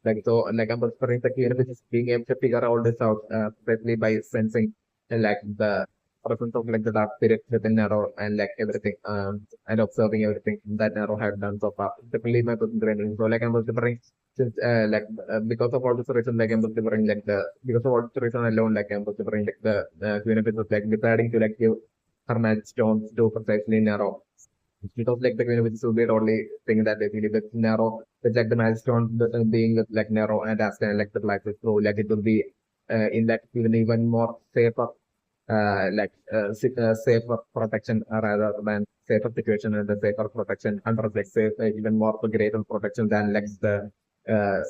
Like so like I'm just differing the Queen of Witches being able to figure all this out, especially by sensing like the presence of like the dark spirit within Narrow and like everything and observing everything that Narrow had done so far. Definitely my person training. So like I'm was differing since because of all this reason like I'm was differing like the because of all this reason alone like I'm was differing like the Queen of it was like deciding to like give her magic stones to precisely Narrow. Because like the Queen of it would be the only thing that basically with Narrow with like the magic stone being with like Narrow and as like the black so like it will be in that even more safer safer protection rather than safer situation and the safer protection under like safe even more greater protection than like the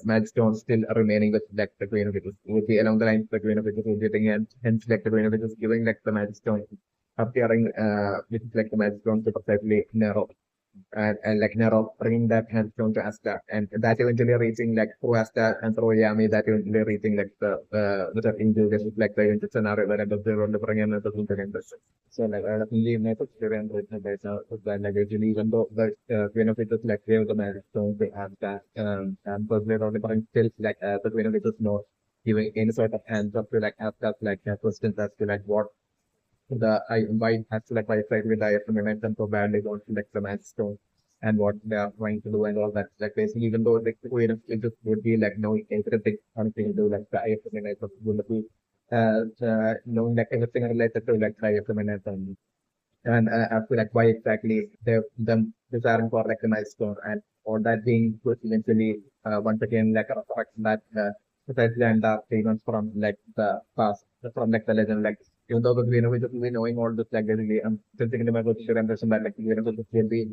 Magstone still remaining with like the Queen of it would be along the lines the Queen of it would be getting and hence like the Queen of it is giving like the Magstone appearing which is like the Magstone to perfectly narrow and like Nero bringing that handstone to Asta, and that eventually reaching like through Asta and through Yami, that eventually reaching like the into this like the into scenario where the zero the bring and the so like I definitely never experience with the data that like usually even though the Queen of it is like gave the milestone to Asta and personally only bring still like the Queen of it is not giving any sort of answer to like Asta like questions as to like what the I why has to like why side with the momentum so badly don't select the milestone and what they are trying to do and all that. Like basically even though like we it just would be like knowing everything something to do like the IFM and would be knowing like everything related to like the IFM and I feel like why exactly they them desiring for like the milestone and all that being good eventually once again like a reflect that precisely and the statements from like the past from like the legend like even though the Green will be knowing all this like basically still thinking about what should impression that like Green will be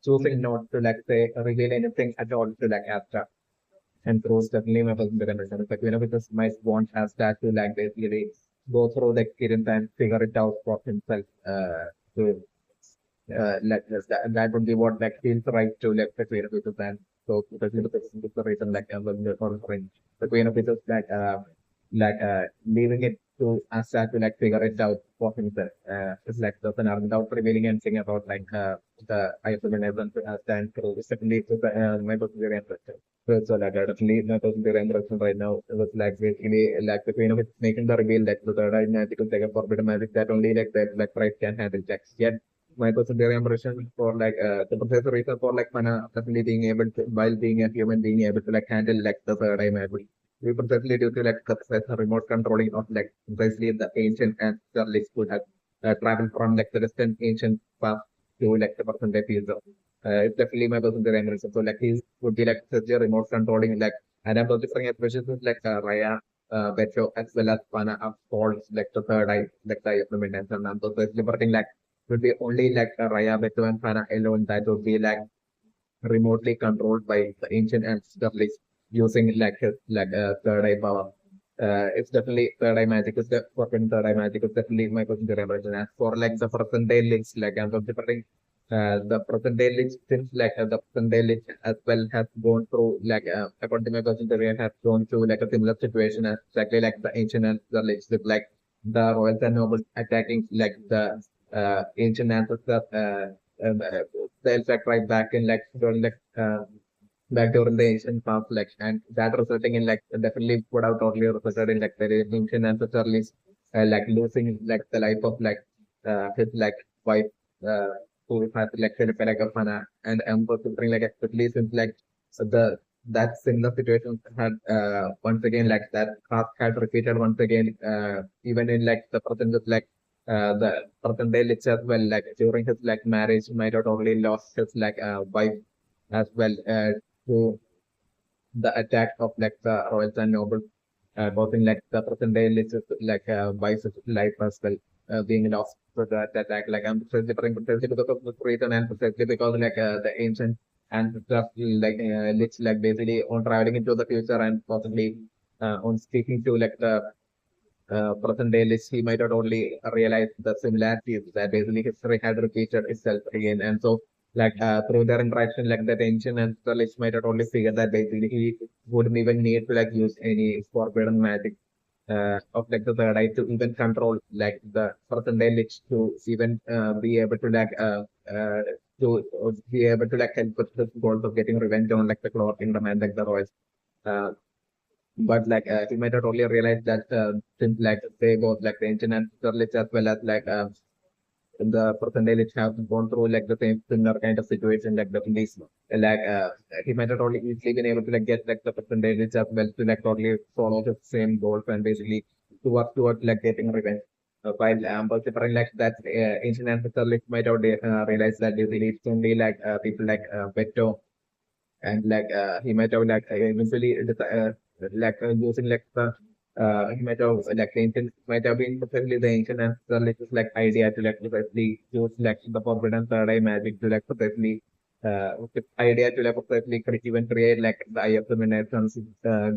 choosing not to like say reveal anything at all to like Astra and throws definitely my person to understand. Like whenever this might want Astra to like basically go through the experience and figure it out for himself to like this, that would be what like feels right to like the Queen of Pitches and so because is the reason like the Queen of Pitches leaving it to Asa to like figure it out for himself. It's like the scenario without revealing anything about like the IFM and to Asa and through secondly to the my person very interested. So like definitely my person very interested right now. It was like basically like the Queen of Pitches making the reveal that the third eye magic will take a forbidden magic that only like that like right can handle checks. Yet my percentage impression for like the processor reason for like mana definitely being able to while being a human being able to like handle like the third eye magic. We precisely due to like the remote controlling of like precisely the ancient and the list could have traveled from like the distant ancient past to like the percentage field. It's definitely my percentage impression. So like he would be like such a remote controlling like and I'm also different expressions like Raya, Betro as well as Pana of falls like the third eye like the implementation and I'm also liberating like would be only like Raya, Beto, and Fana alone that would be like remotely controlled by the ancient and stuff like using like his like third eye power. It's definitely third eye magic is the for third eye magic is definitely my consideration. As for like the present day links, like I'm considering the present day Lich, since the present day Lich as well has gone through according to my consideration has gone through like a similar situation as exactly like the ancient and the Lich with like the royals and nobles attacking like the ancient ancestors the elf tribe back in like during back during the ancient past and that resulting in definitely would have totally resulted in the ancient ancestor Lich losing the life of his wife uh, who has Philip Elagafana and considering especially since the that similar situation had once again that past had repeated once again even in the present with the present day Lich as well during his marriage might have only lost his wife as well to the attack of the royals and nobles causing the present day Lich wife's life as well being lost for that attack. I'm precisely because of this reason and precisely because the ancient ancestors Lich basically on traveling into the future and possibly on speaking to the present day Lich, he might not only realize the similarities that basically history had repeated itself again. And so through their interaction, the ancient and the Lich might not only figure that basically he wouldn't even need to use any forbidden magic of the third eye to even control the present day Lich to even be able to be able to help with the goals of getting revenge on the Clover Kingdom and the royals. Uh, but he might not only realize that since they both the ancient and Lich as well as the percentage have gone through the same similar kind of situation the police like uh, he might not only easily been able to get the percentage as well to totally follow the same goals and basically to work towards getting revenge. While considering that ancient ancestor Lich might have realized that basically it's only people Beto and he might have eventually using the he might have the ancient might have been possibly the ancient and the latest idea to possibly use the forbidden third eye magic to possibly with idea to possibly even create the IFM nations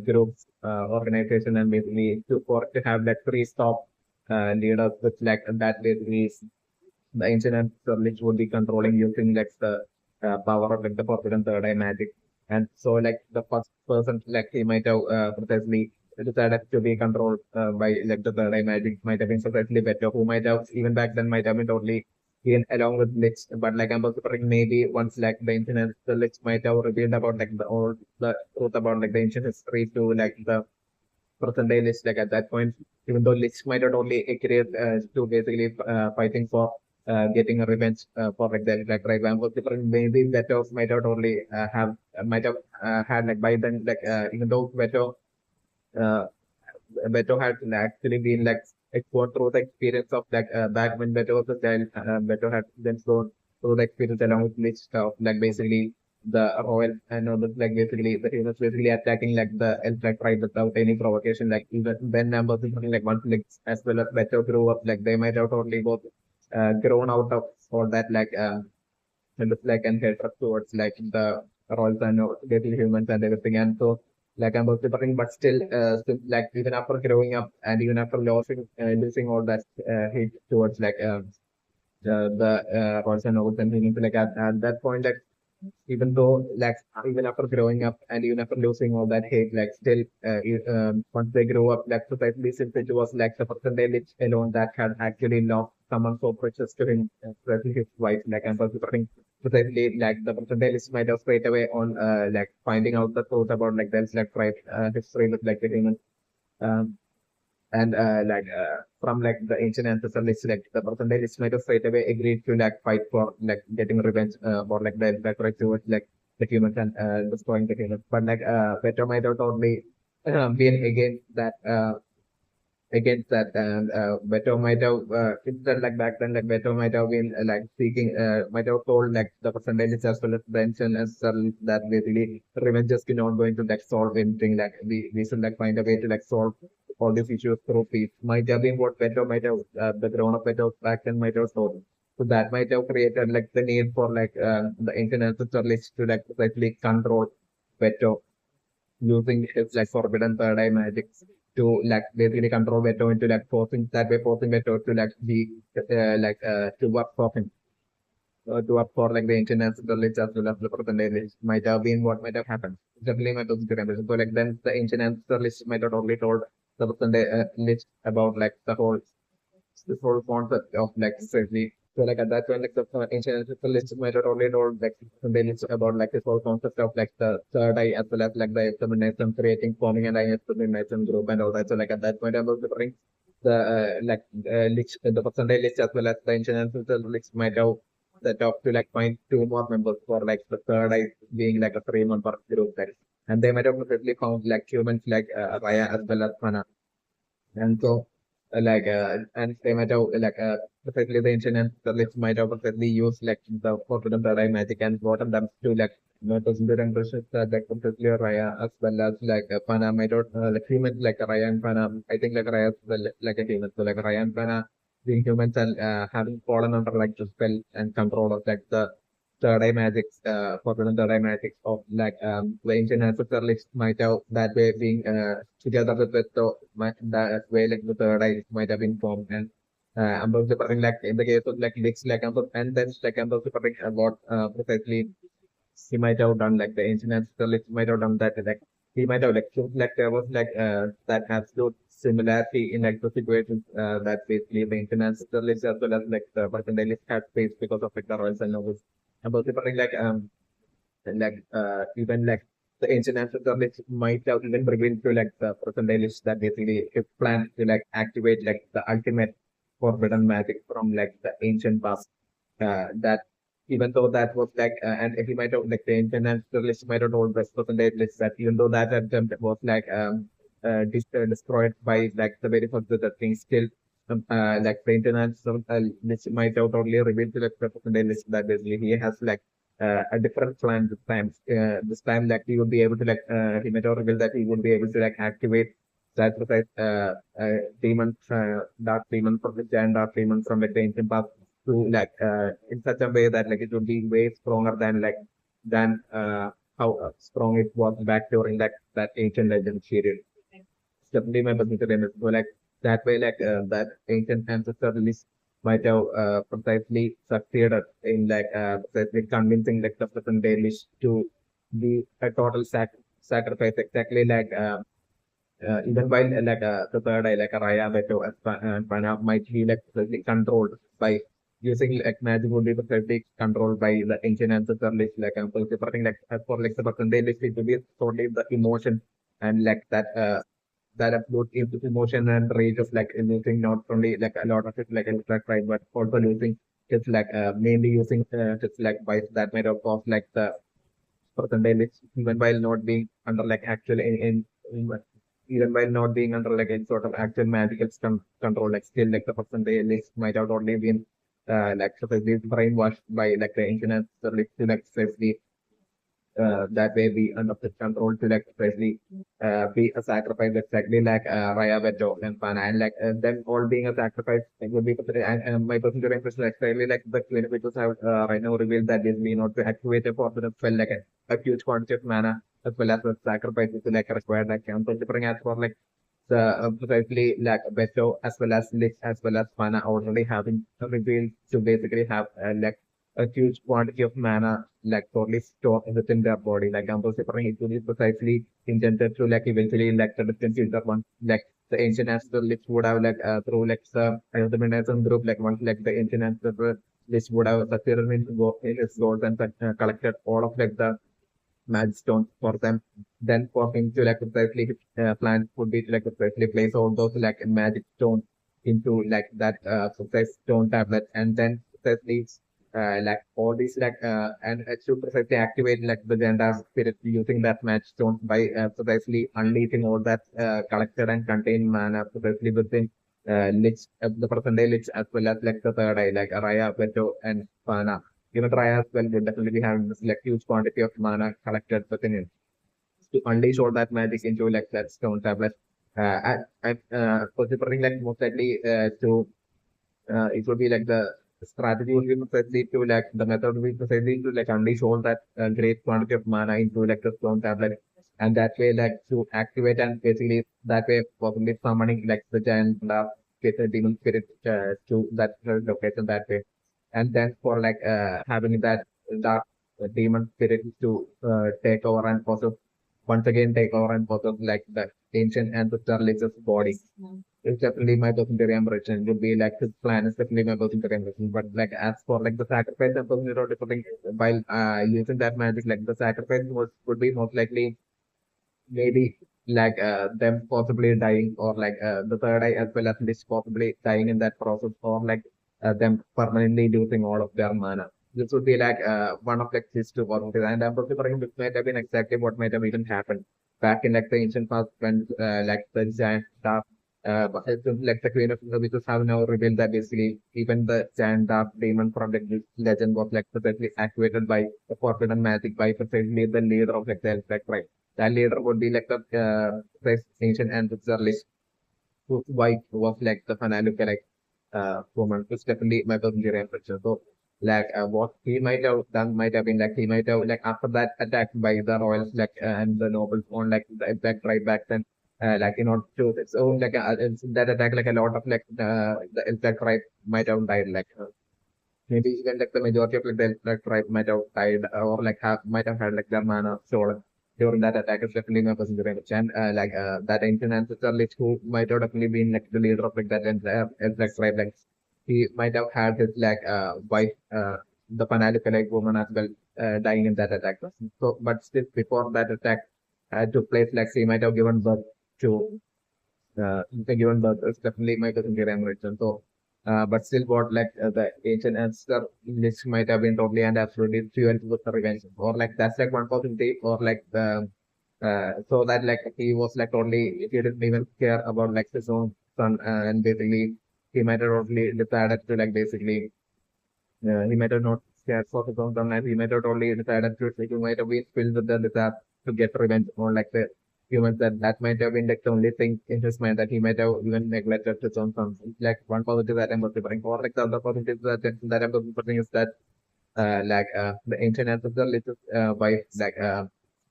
groups organization and basically to have three stop leaders with that basically the ancient and Lich would be controlling using the power of the forbidden third eye magic. And so the first person he might have precisely decided to be controlled by the third eye magic might have been precisely better, who might have even back then might have been totally been along with Lich. But I'm also thinking maybe once the ancient and the Lich might have revealed about the all the truth about the ancient history to the present day Lich at that point, even though Lich might not only agree to basically fighting for getting a revenge for that right vampire different maybe Veto might not only have might have had by then even though uh, Veto had actually been gone through the experience of back when Veto was a child. Veto had then gone through the experience along with Lich of basically the royal and all that basically the humans basically attacking the elf tribe without any provocation. Even when numbers once as well as Veto grew up they might have totally both grown out of all that kind of and hatred towards the royals and basically humans and everything. And so I'm also talking, but still even after growing up and even after losing all that hate towards the royals and nobles and things at that point even though even after growing up and even after losing all that hate still once they grow up precisely since it was the percentage alone that had actually lost someone so precious to him especially his wife I'm considering precisely the percentage might have straight away on finding out the truth about there's right history with the human um, and from the ancient ancestors list the percentage is might have straight away agreed to fight for getting revenge for the right towards the humans and destroying the humans but Petra might have totally been against that and Beto might have instead back then Beto might have been seeking might have told the percentages as well as mention as well that basically revenge is not going to solve anything we should find a way to solve all these issues through peace might have been what Beto might have the grown up Beto back then might have told so that might have created the need for the internet to precisely control Beto using his forbidden third eye magic to basically control Beto into forcing that way forcing Beto to be to work for him. to up for like the ancient ancestral list as well as the present day list might have been what might have happened. Definitely might have been. So like then the ancient ancestral list might have only told the present day list about like the whole concept of like slavery. So like at that point, like the ancient ancestral list might have only told like they list about like this whole concept of like the third eye as well as like the extermination creating forming an eye extermination group and all that. So like at that point I was referring the list, the percentage list as well as the ancient ancestral list might have set up to like find two more members for like the third eye being like a 3 member group that is. And they might have perfectly found like humans like Raya as well as Mana and so, and they might have, especially the ancient ancestors might have perfectly used, like, the forbidden Jedi magic and gotten them to, like, notice the renditions that, like, completely Raya, as well as, like, Pana might have, like, humans, like, Raya and Pana, I think, like, Raya is, like, a human. So, like, Raya and Pana being humans and, having fallen under, like, the spell and control of, like, the third eye magics, forbidden third eye magics of like the ancient ancestors might have that way being together with the that way like the third eye might have been formed and I'm also putting like in the case of like Licht, like and then like I'm also putting about precisely he might have done like the ancient ancestors might have done that like he might have like so, like there was like that absolute similarity in like the situations that basically the ancient ancestors as well as like the person they had faced because of like the royals and nobles. About the like even like the ancient ancestors might have even revealed to like the present day list that basically if planned to like activate like the ultimate forbidden magic from like the ancient past that even though that was like and he might have like the ancient ancestors might have told the present day list that even though that attempt was like destroyed by like the very first the thing still like the ancient ancestors list might have totally revealed to like the present day list that basically he has like a different plan this time. This time, like he would be able to like he made a reveal that he would be able to like activate that precise demon, dark demon from the giant dark demon from like the ancient past to like in such a way that like it would be way stronger than how strong it was back during that ancient legend period. Definitely my position is so like that way like that ancient ancestor list might have precisely succeeded in like precisely convincing like the present day list to be a total sacrifice exactly like even while the third eye like a Raya Beto and Pana might be like precisely controlled by using like magic would be precisely controlled by the ancient ancestor list like something like for like the present day list it would be totally the emotion and like that absolute emotion and rage of like losing not only like a lot of it like in track right, but also losing just like mainly using just like bites that might have caused like the person damage even while not being under like actual in even while not being under like any sort of actual magical control, like still like the person they list might have only been like supposedly brainwashed by like the ancient ancestors to like safely that way be under the control to like especially be a sacrifice exactly like Raya Veto and Pana and like them all being a sacrifice it would be and my personal interest is actually like the clinicals have right now revealed that is me not to activate a positive spell like a huge quantity of mana as well as the sacrifice is like required like considering as for like the precisely like Beto as well as Lich as well as Pana already having revealed to basically have like a huge quantity of mana like totally stored within their body. Like I'm separating it to be precisely intended to like eventually like the distant future one. Like the ancient ancestor list would have like through like the Renaissance group like once like the ancient ancestor list would have succeeded in go in its goals and collected all of like the MagicStone for them. Then for him to like precisely plan would be to like precisely place all those like magic stones into like that precise stone tablet and then precisely like all these like and it should precisely activate like the gender spirit using that match stone by precisely unleashing all that collected and contained mana precisely within lich the present day lich as well as like the third eye like Araya, Beto and Pana. Even Raya as well will definitely have this like huge quantity of mana collected within it to unleash all that magic into like that stone tablet. I'm considering like most likely to it would be like the strategy would be precisely to like the method would be precisely to like unleash all that great quantity of mana into like the stone tablet and that way like to activate and basically that way possibly summoning like the giant get a demon spirit to that location that way and then for like having that dark demon spirit to take over and possess once again take over and possess like the ancient ancestor Lich's body. It's definitely my personal impression. Would be like his plan is definitely my personal impression. But like as for like the sacrifice and personal something while using that magic, like the sacrifice was would be most likely maybe like them possibly dying or like the third eye as well as this possibly dying in that process or like them permanently losing all of their mana. This would be like one of like his two possibilities. And I'm considering this might have been exactly what might have even happened back in like the ancient past when like the giant staff but it seems like the Queen of Services have now revealed that basically even the giant dark demon from like this legend was like precisely activated by the forbidden magic by precisely the leader of like the Elf right? That leader would be like the first ancient ancestor list whose wife was like the finale like woman. It's definitely my personal impression. So like what he might have done might have been like he might have like after that attack by the royals like and the nobles on like the exact right back then like in order to its own like it's that attack like a lot of like the exact right might have died like maybe even like the majority of like the like tribe might have died or like have might have had like their mana stolen during that attack is definitely my personal image. And like that ancient ancestor Lich who might have definitely been like the leader of like that entire like tribe like he might have had his like wife the Panalica like woman as well dying in that attack. So but still before that attack took place like she might have given birth to given birth is definitely my cousin Kiran so, but still, what like the ancient ancestor list might have been totally and absolutely fueled with the revenge, or like that's like one possibility, or like the so that like he was like totally he didn't even care about like his own son, and basically he might have totally decided to like basically he might have not cared for his own son, and he might have totally decided to like, he might have been filled with the desire to get revenge on like the humans that might have been like the only thing in his mind that he might have even neglected his own son. Like one positive that I'm considering, or like the other positive that I'm considering is that the ancient ancestor Lich's wife,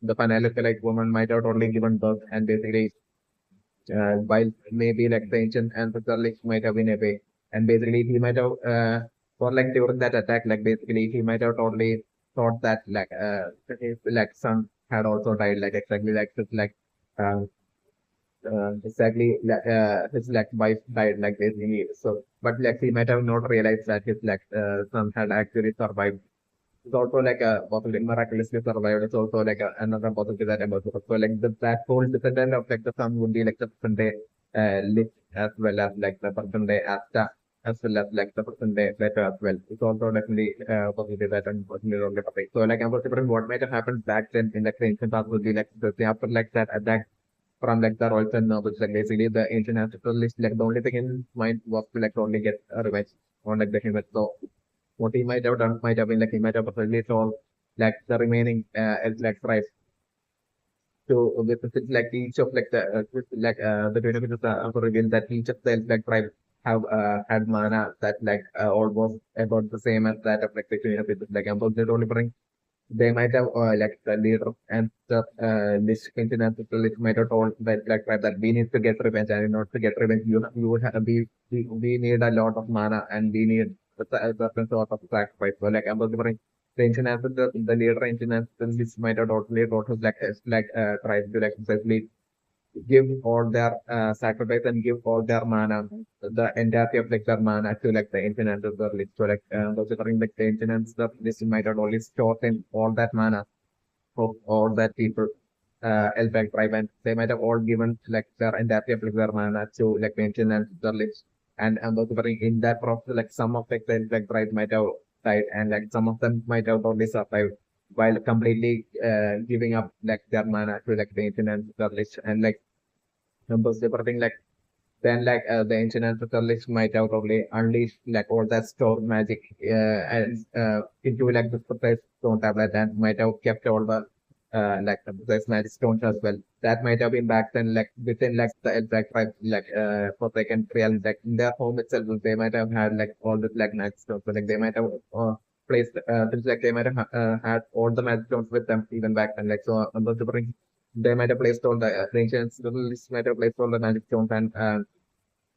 the Penelope like woman might have totally given birth and basically while maybe like the ancient ancestor Lich might have been away and basically he might have or like during that attack like basically he might have totally thought that his like son had also died like exactly like his like uh, exactly his like wife died like basically so but like he might have not realized that his like son had actually survived. It's also like a possibly miraculously survived. It's also like another possibility that I'm also so like that whole descendant of like the sun would be like the present day Lich as well as like the present day Asta as well as like the present day Better as well. It's also definitely possibility that unfortunately don't get away. So like I'm considering what might have happened back then in like the ancient past would be like the after like that attack from like the royals and nobles like basically the ancient ancestral list like the only thing in mind was to like only get a revenge on like the humans. So what he might have done might have been like he might have possibly told like the remaining like tribes to with like each of like the benefits also reveal that each of the like tribe have had mana that like almost about the same as that of like the Queen of Egypt. Like about the only bring they might have like the leader and the this international list might have told that like tribe that we need to get revenge and in order to get revenge you would have we need a lot of mana and we need a certain sort of sacrifice. So like about the international the leader international list might have totally taught us like try to like especially give all their sacrifice and give all their mana, the entirety of like their mana to like the ancient ancestor list. So like considering like the ancient ancestor list might have only chosen all that mana of all that people Elback tribe and they might have all given like their entirety of like their mana to like the ancient ancestor list. And considering in that process like some of like the Elback tribe might have died and like some of them might have only survived while completely giving up like their mana to like the ancient ancestor list and like numbers different like then like the ancient ancestors might have probably unleashed like all that stored magic and into like the precise stone tablet and might have kept all the like the precise magic stones as well. That might have been back then like within like the exact tribe like forsaken realm like in their home itself they might have had like all the like magic stones. So like they might have placed things like they might have had all the magic stones with them even back then like so on the different they might have placed all the ancients might have placed all the magic stones and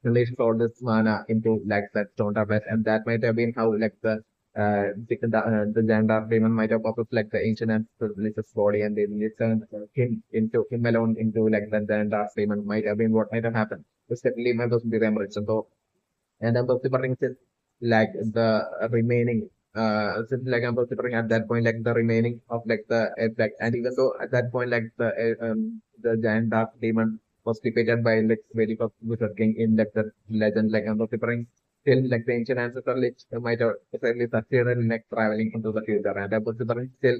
released all this mana into like that stone tablet and that might have been how like the the Jandar demon might have possessed like the ancient Ancestor's body, and they turned him alone into like the Jandar demon might have been what might have happened. So certainly might also be remembered. So and I'm considering since like the remaining since like I'm considering at that point like the remaining of like the like and even though at that point like the giant dark demon was defeated by like very first wizard king in like the legend like I'm considering still like the ancient ancestor Lich might have certainly succeeded in like traveling into the future and I'm considering still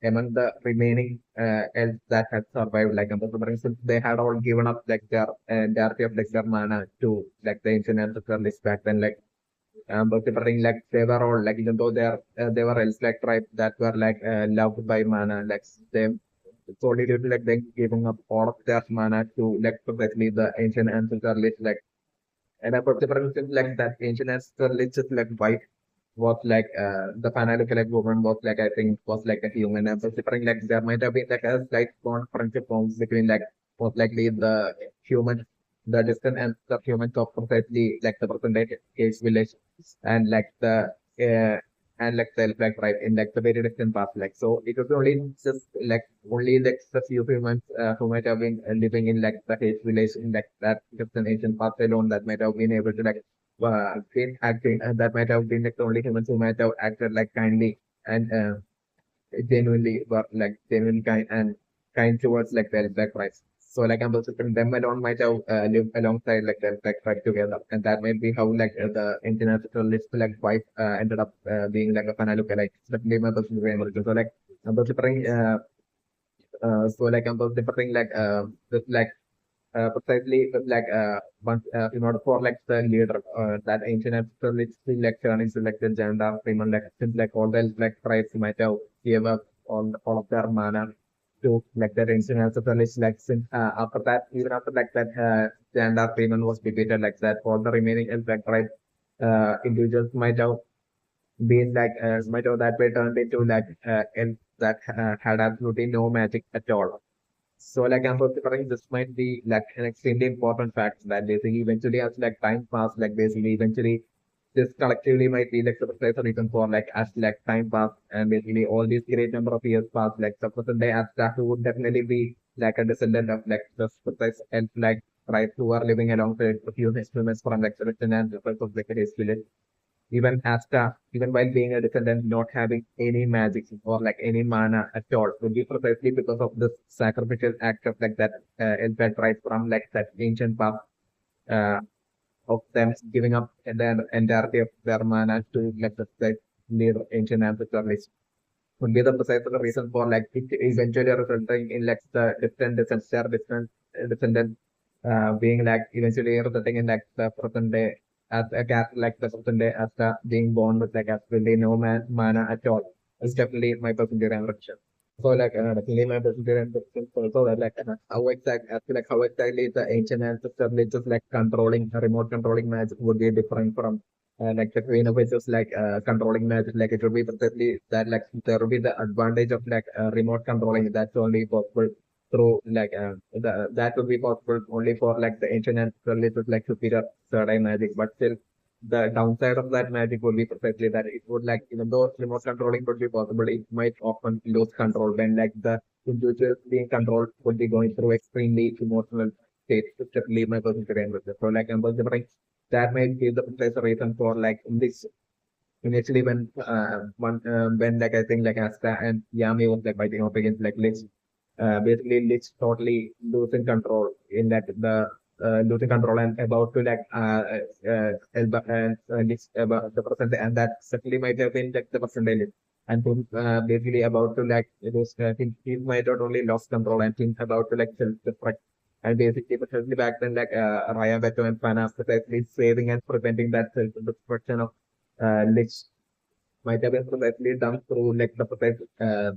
among the remaining elves that had survived, like for instance, they had all given up like their entirety of like their mana to like the ancient ancestor list back then, like but considering like they were all like even though they were elves like tribe that were like loved by mana, like they it's only due to like they giving up all of their mana to like precisely the ancient ancestor list, like and I put for instance like that ancient ancestor list is like white was like the Panaluka like woman was like I think was like a human and considering like there might have been like a slight bond friendship bonds between like most likely the human the distant and the humans of precisely like the percentage case village and like the uh, and like the like right in like the very distant past like so it was only just like only like the few humans who might have been living in like the Hate village in like that distant ancient past alone that might have been able to like been acting that might have been like the only humans who might have acted like kindly and genuinely were like genuine kind and kind towards like their black rights. So like I'm also saying them alone might have lived alongside like their black right together, and that might be how like the internationalist like wife ended up being like a Panaluka like the name of the so like I'm also saying so like I'm also saying like this like precisely like once in order for like the leader that ancient ancestor like turn into like the gender female like since like all the like tribes might have gave up all of their mana to like that ancient ancestor like since after that even after like that gender female was defeated like that all the remaining like tribe individuals might have been like might have that way turned into like elves that had absolutely no magic at all. So like I'm considering this might be like an extremely important fact that basically eventually as like time passed, like basically eventually this collectively might be like the precise reason for like as like time passed and basically all these great number of years passed, like the present day Aztec who would definitely be like a descendant of like the precise and like tribes who are living alongside a few humans from like the western and the rest of like the village even Asta, even while being a descendant, not having any magic or like any mana at all, would be precisely because of this sacrificial act of like that elfed right from like that ancient past uh, of them giving up the entirety of their mana to like the like, near ancient ancestor list would be the precise reason for like it eventually resulting in like the different descendants, their different descendants being like eventually resulting in like the present day as a cat like the present day as the being born with like absolutely no mana at all. It's definitely my personal direction. So like definitely my personal direction also that like how exact as to, like how exactly the ancient ancestor just like controlling remote controlling magic would be different from like the queen of which is like controlling magic like it would be perfectly that like there would be the advantage of like remote controlling that's only possible through like that would be possible only for like the ancient ancestor with like superior third eye magic but still the downside of that magic would be perfectly that it would like even though remote controlling would be possible it might often lose control when like the individual being controlled would be going through extremely emotional states to just leave my person to with it. So like I'm considering that might be the precise reason for like in this initially when like I think like Asta and Yami was like fighting up against like Lich basically Lich totally losing control in that the losing control and about to like Elba and Lich about the percent and that certainly might have been like the percentage and him basically about to like lose he might not only lost control and him about to like self-destruct and basically especially back then like Raya Beto and Pana precisely saving and preventing that self-destruction of Lich might have been precisely done through like the precise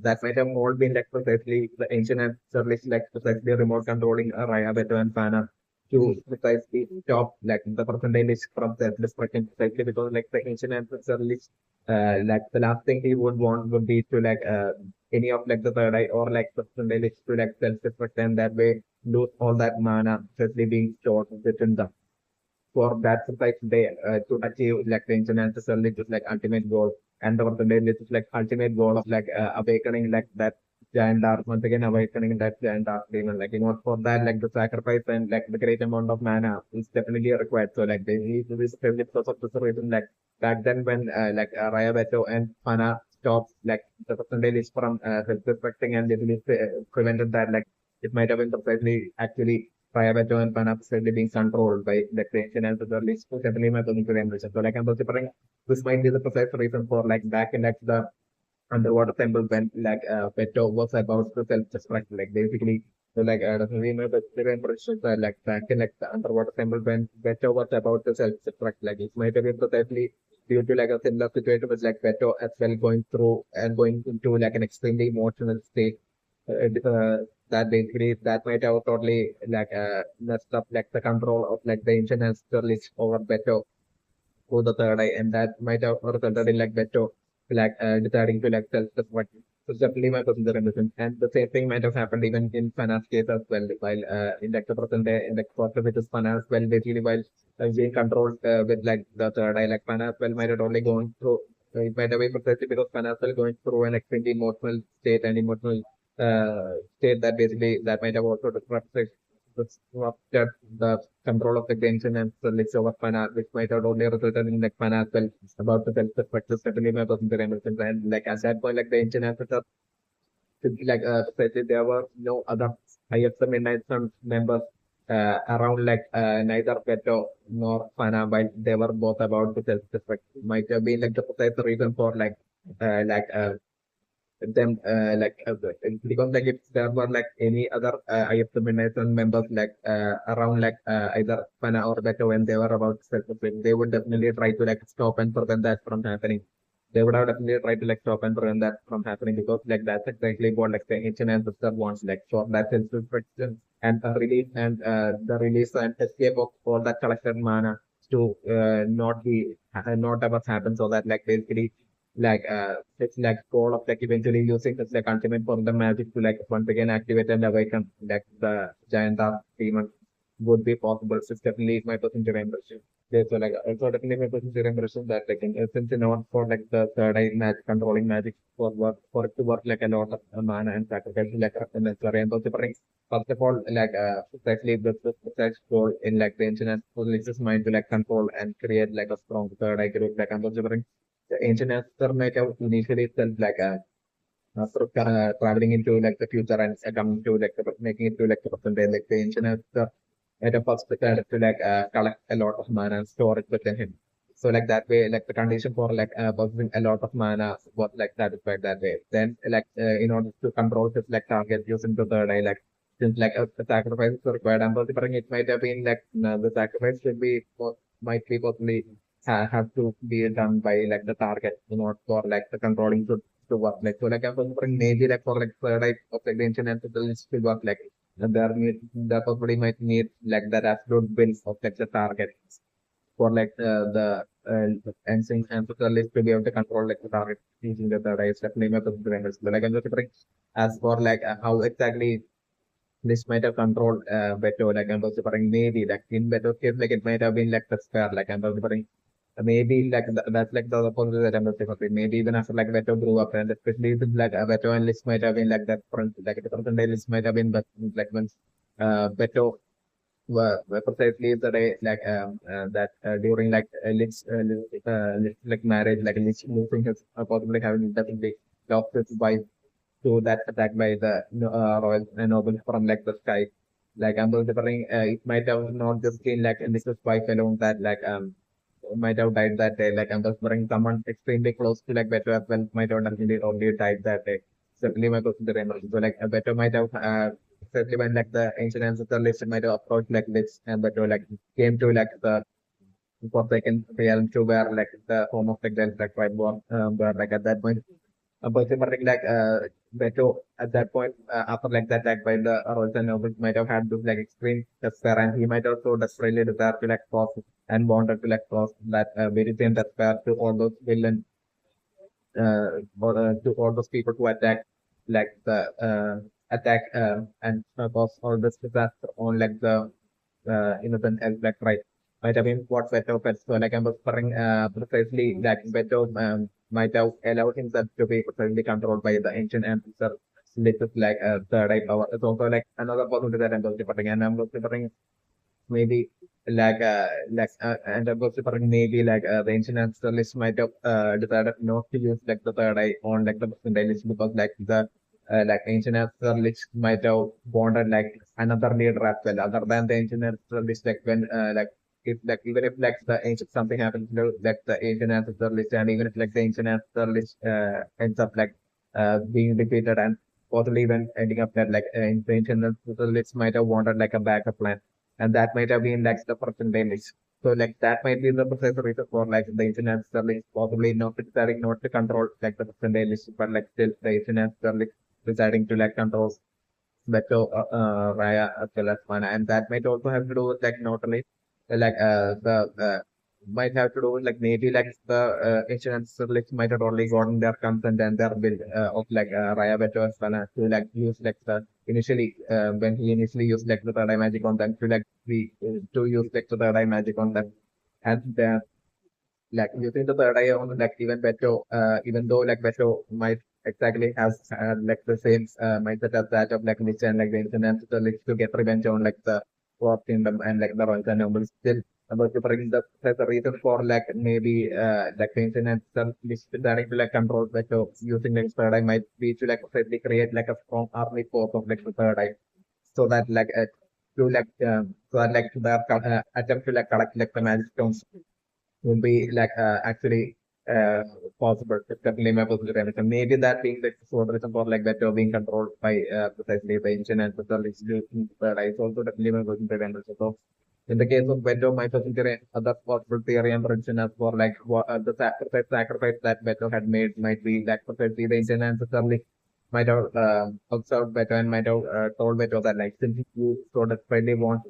that might have all been like precisely the ancient and service like precisely remote controlling Raya Beto and Pana to precisely stop like the percentage from self destruction precisely because like the ancient and service like the last thing he would want would be to like any of like the third eye or like the percentage to like self destruct and that way lose all that mana precisely being stored within them. for that precise day to achieve like the ancient ancestor list is like ultimate goal, and the birthday list is like ultimate goal of like awakening like that giant dark once again awakening that giant dark demon. Like in order for that, like the sacrifice and like the great amount of mana is definitely required. So like they need to be heavily because of this reason. Like back then when Raya Beto and Pana stopped like the percentage is from self-respecting and literally prevented that. Like it might have been precisely actually Raya Beto and Pana precisely being controlled by the creation and the least definitely my positive. So like I'm considering this might be the precise reason for like back in like the underwater temple when like Peto was about to self-destruct. Like basically, so like remember the impression like back in like the underwater temple when Peto was about to self-destruct. Like it might have been totally due to like a similar situation with like Peto as well going through and going into like an extremely emotional state. That basically that might have totally like messed up like the control of like the ancient ancestor list over Beto for the third eye, and that might have resulted in like Beto like deciding to like self-destruct. So definitely my passenger emission. And the same thing might have happened even in Fana's case as well. While in like the present day, in like quarter which is Fana as well, basically while being controlled with like the third eye, like Fana as well might have only gone through. It might have been precisely because Fana as well going through an extremely emotional state and emotional state that basically that might have also disrupted the control of the tension and the licks over Pana, which might have only resulted in like Pana as well about the self-perspective, certainly my personal emotions. And like at that point, like the ancient ancestors, like especially there were no other IFM midnight sun members around like neither Peto nor Pana, while they were both about the self-respect. Might have been like the precise reason for like them because like if there were like any other IFM members like around like either Pana or Beto when they were about to self-defeat, they would definitely try to like stop and prevent that from happening. They would have definitely tried to like stop and prevent that from happening because like that's exactly what like the ancient ancestor wants, like for that self-reflection and release and the release and escape of all that collected mana to not be not ever happen, so that like basically it's like goal of like eventually using this like ultimate for the magic to like once again activate and awaken like the giant dark demon would be possible. So it's definitely my percentage impression. Yeah, so like also definitely my percentage impression that like in essence in order for like the third eye magic controlling magic for it to work like a lot of mana and sacrifice like necessary. And also first of all like especially the precise goal in like the ancient and releases mind to like control and create like a strong third eye group like I'm considering the ancient ancestor might have initially felt like after traveling into like the future and coming to like making it to like the present day, like the ancient ancestor at a first decided to like collect a lot of mana and store it within him. So like that way, like the condition for like possessing a lot of mana was like satisfied that way. Then like in order to control his like target using the third eye, like since like a sacrifice is required, I'm considering it might have been like the sacrifice should be might be possibly have to be done by like the target in order for like the controlling to work. Like so like I'm considering maybe like for like third eye of like the ancient ancestors to work like and there probably might need like that absolute will of like the target for like the ancient ancestors to be able to control like the target using the third eye. It's definitely my preference. But like I'm just wondering as for like how exactly this might have controlled Beto, like I'm also wondering maybe like in Beto's case, like it might have been like the spare, like I'm also wondering maybe like that's like the opposite that I'm looking for. Maybe even after like Beto grew up, and especially with like Beto and Liz might have been like that front, like the front day Liz might have been, but like when Beto were precisely the day like that during like like marriage, like Liz losing his possibly having definitely lost his wife to that attack by the royal nobles from like the sky. Like I'm wondering, it might have not just been like Lisa's wife alone that like might have died that day. Like I'm just wondering, someone extremely close to like Beto as well might have definitely only died that day. Certainly, my question to Raymond. So like Beto might have certainly when like the ancient ancestor list might have approached like this and Beto like came to like the forsaken realm to where like the home of like the like tribe was, where like at that point person like Beto at that point after like that attack by the royals and nobles might have had this like extreme despair, and he might also desperately desire to like cross and wanted to like cross that very same despair to all those villains or to all those people who attack like the attack and cause all this disaster on like the innocent elf like right. might have been what Beto felt. So like I'm whispering precisely that Beto might have allowed himself to be precisely controlled by the ancient ancestor. This is like third eye power. It's also like another possibility that I'm whispering, and I'm whispering maybe and I'm whispering maybe the ancient ancestors might have decided not to use like the third eye on like the percentile because the like ancient ancestors might have wanted like another leader as well other than the ancient ancestors like when like if like even if like the ancient something happens to like the ancient ancestors and even if like the ancient ancestors ends up like being defeated and possibly even ending up that like the ancient ancestors might have wanted like a backup plan and that might have been like the percentage. So like that might be the precise reason for like the internet sterling possibly not deciding not to control like the percentage, but like still the internet sterling deciding to like control better Raya as well as Mana, and that might also have to do with like not only like the might have to do with like maybe like the insurance like might have only gotten their consent and their bill of like Raya Beto as well as to like use like the initially when he initially used like the third eye magic on them to like to use like the third eye magic on them and like using the third eye on like even Beto, even though like Beto might exactly has like the same mindset as that of like Nietzsche and like the internet to like to get revenge on like the Warp Kingdom and like the royals and nobles still about to bring the that's the reason for like maybe like the internet deciding to like control Beto using like third eye might be to like certainly create like a strong army force of like the third eye so that like to like so that like the attempt to like collect like the magic stones will be like actually possible. It's definitely my positive dimension. Maybe that being the sort of reason for like that being controlled by precisely the ancient and the institutions, but I also definitely my positive dimension. So in the case of Beto, my positive other possible theory and prediction as for like what the sacrifice that Beto had made might be like precisely the ancient ancestor might have observed Beto and might have told Beto that like since you so desperately want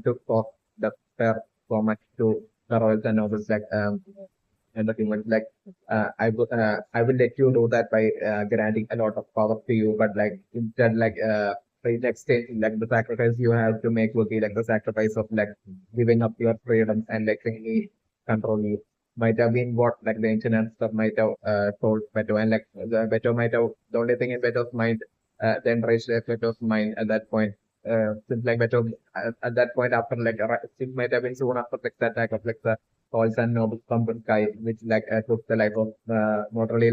to cause the fair so much to the royals and nobles and the humans I will let you do that by granting a lot of power to you but like instead in exchange like the sacrifice you have to make will be like the sacrifice of like giving up your freedom and letting me control you might have been what like the ancient ancestor might have told Beto and like the Beto might have the only thing in Beto's mind then raised Beto's mind at that point since like Beto at that point after like it might have been soon after like the attack of like the false and noble Pumpkin Sky, which took the life of not only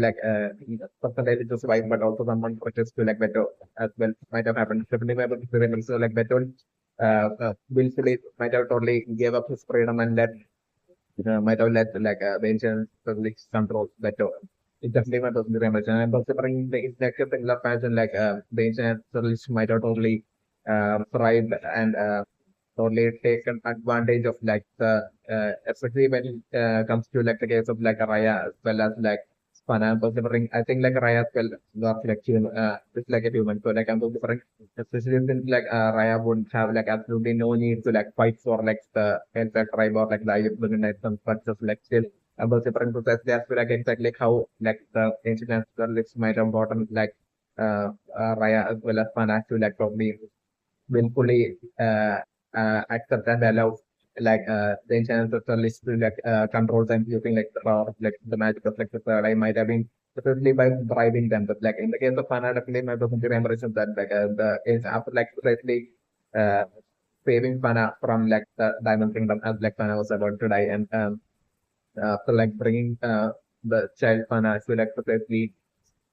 percentage to survive, but also someone protest to like Beto as well. Might have happened. Definitely might have happened. So like Beto willfully might have totally gave up his freedom and might have let the ancient public control Beto. It definitely might have been and I'm also bringing the intellectual thing of fashion the ancient service might have totally thrived and totally taken advantage of like the especially when it comes to like the case of like Raya as well as like Spana considering I think like Raya as well was like human just like a human so like I'm considering especially since like Raya would have like absolutely no need to like fight for like the entire tribe or like the Ayurvedic some but just like still about different process they feel like exactly how like the ancient astrologers might have gotten like Raya as well as Spana to like probably willfully accept and allow the ancient astrologers to control them using like the power of like the magic of like the third eye might have been specifically by bribing them. But like in the case of Fana, definitely my personal memories of that the is after like precisely uh, saving Fana from like the Diamond Kingdom as like Fana was about to die and after like bringing the child Fana to like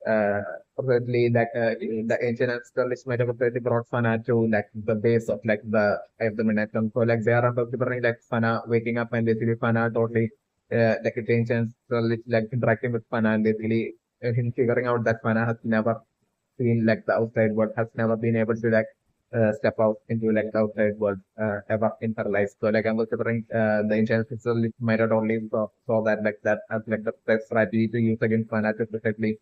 uh, probably the ancient astrologers might have probably brought Fana to like the base of like the midnight sun. So like they are about to bring like Fana waking up and basically Fana totally like the ancient astrologers like interacting with Fana and basically him figuring out that Fana has never seen like the outside world, has never been able to step out into like the outside world ever in her life. So like I'm considering the ancient astrologers might have only saw that like that as like the best strategy to use against Fana to perfectly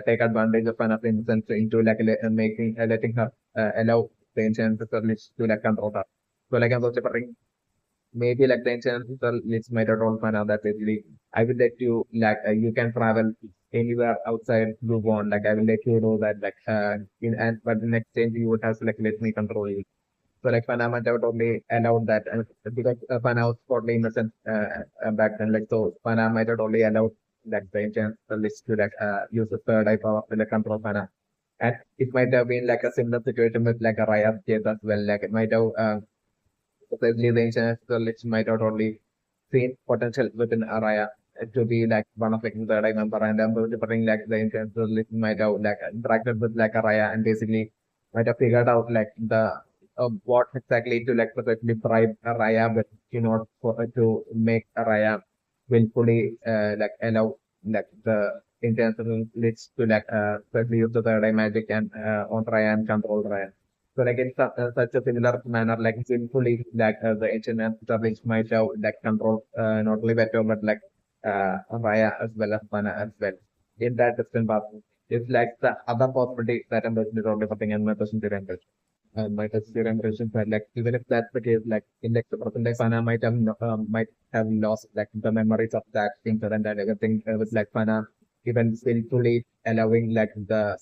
take advantage of an innocence into making letting her allow the ancient ancestors to like control her. So like I'm also preparing maybe like the ancient ancestors might have told Fana that basically I will let you you can travel anywhere outside you want. Like I will let you know that in and but in exchange you would have to like let me control you. So like Pana might have totally allowed that, and because Pana was totally innocent back then, like so Pana might have totally allowed like the ancient list to like use the third eye power to like control Pana. And it might have been like a similar situation with like a Riot case as well. Like it might have especially the international list might have totally seen potential within Araya to be like one of like the third eye member, and I'm bring like the international list might have like interacted with like Araya and basically might have figured out like the what exactly to like perfectly bribe Araya with in order for to make Araya willfully like allow like the international list to like especially use the third eye magic and on Raya and control Raya. So like in such a similar manner, like simply like the ancient which might have like control not only better but like Raya as well as Mana as well. In that distant path, it's like the other possibility that I'm basically only something and my person to render. My theory impression but like even if that's the case, like in like the present day Pana might have lost like the memories of that incident and everything with like Pana even willfully allowing like the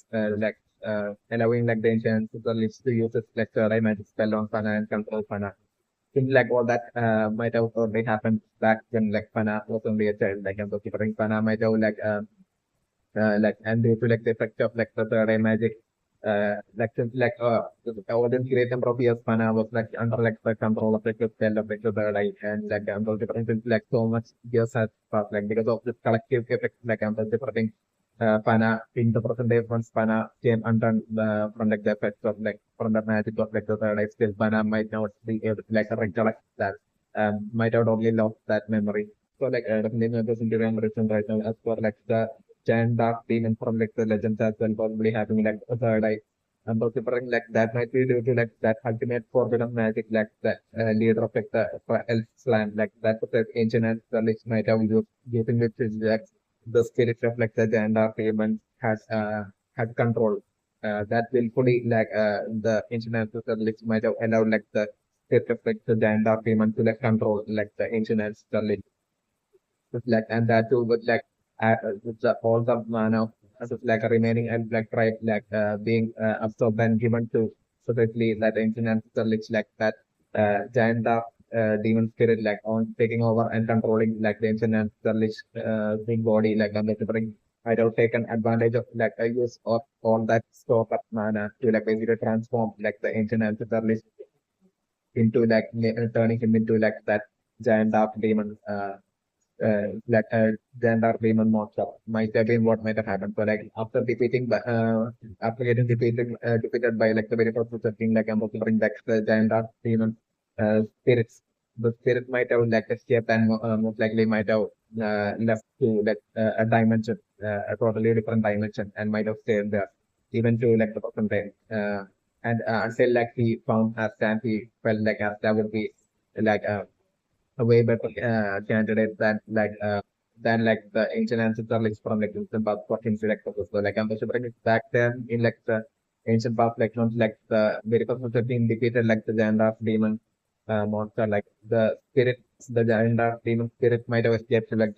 allowing like the ancient superlists to use its like third magic spell on Pana and control Pana. Things like all that might have already happened back when like Pana was only a child, like I'm keeping Pana might have like and due to like the effect of like the third eye magic like since like over this great number of years Pana was like under like the control of like the spell of like the third eye and like under different since like so much years has passed like because of this collective effect like under different Pana in the present day once Pana came under from like the effects of like from the magic of like the third eye still Pana might not be able to like recollect that might have only lost that memory. So like definitely not the reason right now as for like the giant dark demon from like the legends as well, possibly having like a third eye. And considering like that might be due to like that ultimate forbidden magic, like that leader of like the elf's land, like that was the ancient and the list might have used using which is like the spirit of like the giant dark demon had control. That willfully like the ancient ancestors might have allowed like the spirit of like the giant dark demon to like control like the ancient ancestors like and that too with like with the all the mana as of like a remaining and like tribe like being absorbed and given to supposedly that ancient ancestor lich like that giant dark demon spirit like on taking over and controlling like the ancient ancestor lich big body like and the bring might have taken advantage of like a use of all that stock of mana to like basically transform like the ancient ancestor lich into like turning him into like that giant dark demon like then our demon monster might have been what might have happened. So like after defeating after getting defeated by like the very first king like I'm bring back the giant dark demon spirits. The spirit might have like escaped and most likely might have left to like a dimension, a totally different dimension, and might have stayed there even to like the present time. And until like he found Asta, he felt like Asta would be like a way better candidate than like the ancient ancestors from like ancient past for him select the so like I'm sure back then in like the ancient past like not like the very first of the team defeated like the giant of demon monster like the spirit the giant of demon spirit might have escaped to like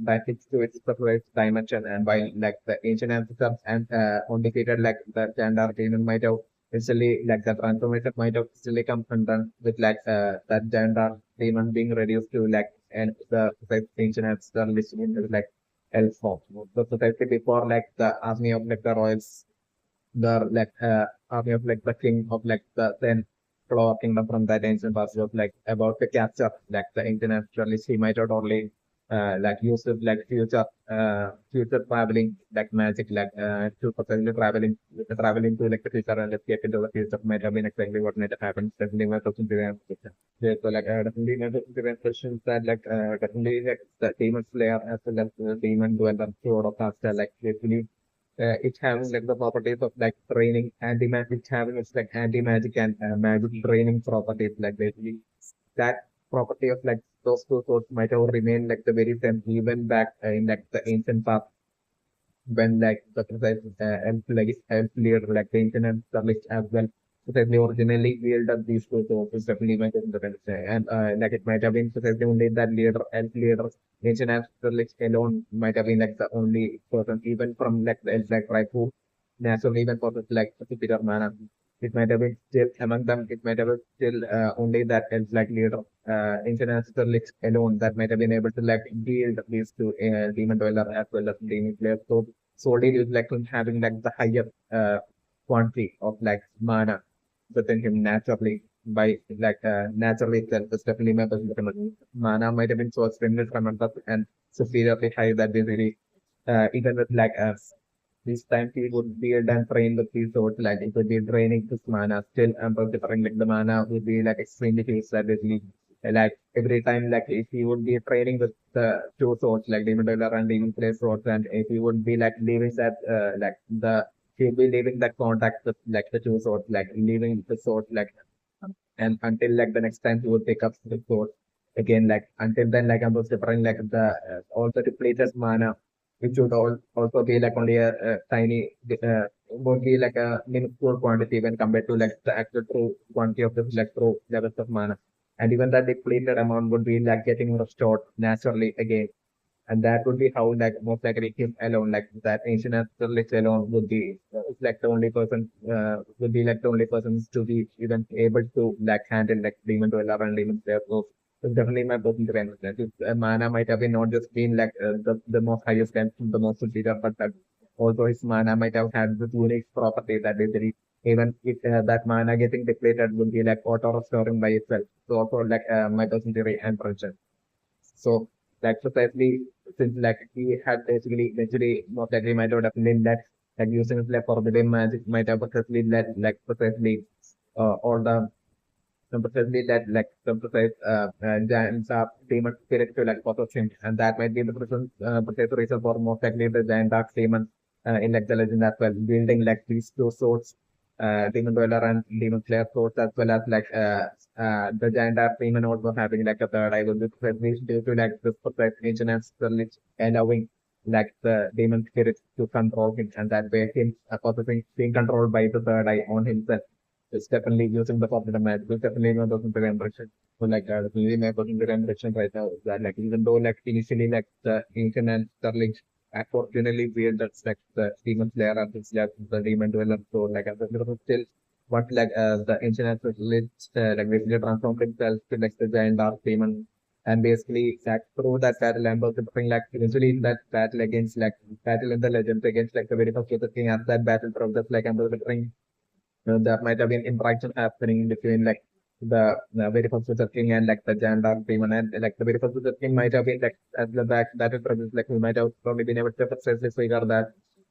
that it's to its separate dimension and while like the ancient ancestors and undefeated like the giant of demon might have Essentially, like the transformation might have still come undone with like that giant dark demon being reduced to like and the ancient as the listing into like elf form. The society before like the army of like the royals, the like army of like the king of like the then Clover kingdom from that ancient past was like about to capture like the ancient naturalist. He might not only like use it like future traveling like magic like to potentially traveling to like the future and escape into the future might have been exactly what might have happened. Definitely my question to them. Yeah, so like definitely my question questions that like definitely like the demon slayer as well as the demon dweller sword of Asta like basically it having like the properties of like training anti-magic having its like anti-magic and magic training properties like basically that property of like those two swords might have remained like the very same even back in like the ancient past when like the precise elf leader like the ancient and established as well. Precisely originally wielded these two swords is definitely might have been the and like it might have been precisely only that leader elf leader ancient and established alone might have been like the only person even from like the elf like tribe who naturally even possessed like superior mana it might have been still among them, it might have been still only that is like leader, international Licht alone that might have been able to like deal these two demon dweller as well as demon player. So solely is like having like the higher quantity of like mana within him naturally by like naturally itself. It's definitely my personal mana might have been so extremely tremendous and superiorly high that basically even with like this time he would build and train with these swords like it would be draining his mana still different like the mana would be like extremely huge that basically like every time like if he would be training with the two swords like Demon Dweller and Demon Slayer swords and if he would be like leaving that like the he'll be leaving that contact with like the two swords like leaving the sword like and until like the next time he would pick up the sword again like until then like I'm just different like the also depleted mana which would also be like only a tiny would be like a minuscule quantity when compared to like the actual true quantity of the like true levels of mana and even that depleted amount would be like getting restored naturally again and that would be how like most likely him alone like that ancient naturalist alone would be like the only person would be like the only person to be even able to like handle like demon dweller and demon slayer. So it's definitely my person to understand. Mana might have been not just been like the most highest and the most superior, but also his mana might have had this unique property that basically even if that mana getting depleted would be like auto restoring by itself. So also like my person theory and prediction. So like precisely since like he had basically eventually most likely might have definitely that like using it like forbidden magic might have precisely led like precisely all the precisely that like some precise giants are demon spirit to like possess him and that might be the precise reason for most likely the giant dark demon in like the legend as well building like these two swords demon dweller and demon slayer swords as well as like the giant dark demon also having like a third eye will be precisely due to like this precise ancient and spiritual allowing like the demon spirit to control him and that way him possessing being controlled by the third eye on himself. It's definitely using the popular map. It's definitely not looking for direction. So like really my looking for direction right now is that like even though like initially like the ancient and Sterling unfortunately weird that's like the demon slayer and it's like the demon dweller. So like as a still what like the ancient and Sterling like basically transformed himself to like the giant dark demon and basically that through that battle and also bring like eventually in that battle against like battle in the legends against like the very first king as that battle progress like I'm bring there might have been interaction happening between like the very first Wizard King and like the Jandar demon and like the very first Wizard King might have been like at the back that is present like we might have probably been able to precisely figure that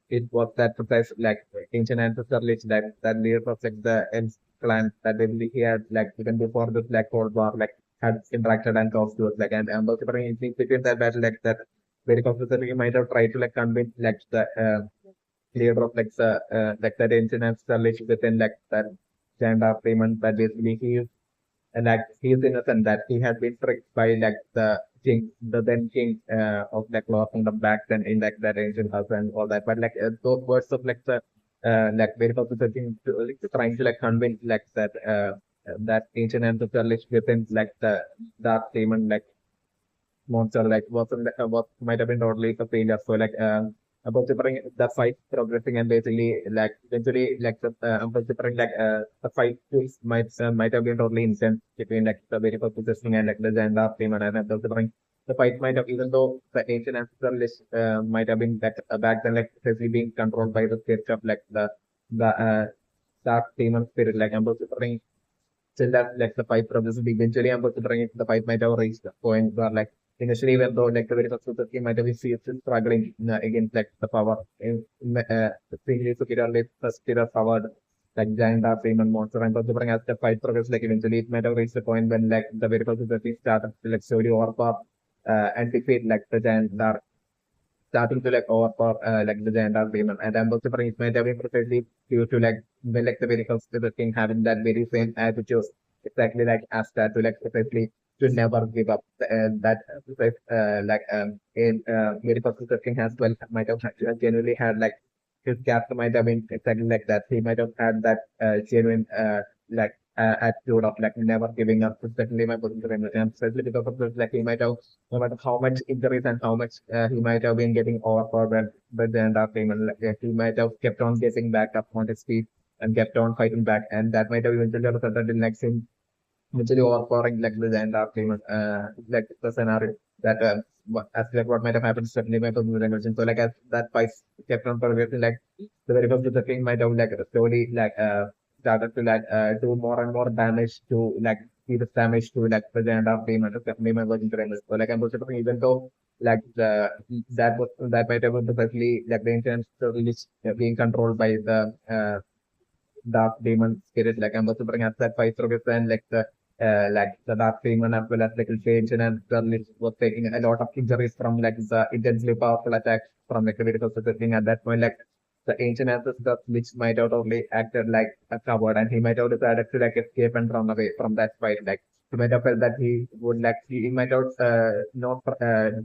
it was that precise like ancient ancestor lich that leader of like the Elf clan that they he had like even before the Black Cold War like had interacted and talked to us like and also between that battle like that very first Wizard King might have tried to like convince like the leader of like that ancient installation within like that gender payment that basically he is and like he is innocent that he had been tricked by like the then king of like law kingdom back then in like that ancient house and all that. But like those words of like the like very popular thing to like trying to like convince like that ancient ancestral within like the dark demon like monster like wasn't what might have been totally a failure. So like about preparing the fight progressing and basically like eventually like the about preparing like the fight tools might have been totally intense between like the very first possessing and like the Zanda Freeman and about preparing the fight might have even though the ancient ancestral list might have been like back then like especially being controlled by the spirit of like the dark demon spirit like about preparing still that like the fight progresses eventually I'm considering it, the fight might have reached the point where like initially even though like the very first the team might have been seriously struggling against like the power extremely superiorly superior powered like giant dark demon monster and considering as the fight progresses like eventually it might have reached the point when like the very first the team started to like slowly overpower and defeat like the giant dark starting to like overpower like the giant dark demon and I'm also it might have been precisely due to like when like the very first the king having that very same attitude exactly like Asta to like precisely to never give up that like in very first the king as well might have genuinely had like his character might have been exactly like that he might have had that genuine like attitude of like never giving up especially my position and especially because of this like he might have no matter how much injuries and how much he might have been getting overpowered by the end of game, and like, he might have kept on getting back up on his feet and kept on fighting back, and that might have eventually resulted in like him eventually overpowering like the giant arc demon, like the scenario that as like what might have happened suddenly might have been emerging. So like as that fight kept on progressing, like the very first the king might have like slowly like started to like do more and more damage to like see the damage to like the giant arc demon, the demon version to emerge. So like I'm also talking even though like the that might have been perfectly like the intention release being controlled by the dark demon spirit like ambassador has that fight progress and like the dark demon as well as like Satan and Curly was taking a lot of injuries from like the intensely powerful attacks from like the medical thing at that point like the ancient ancestor which might have only acted like a coward and he might have decided to like escape and run away from that fight like he might have felt that he would like he might have not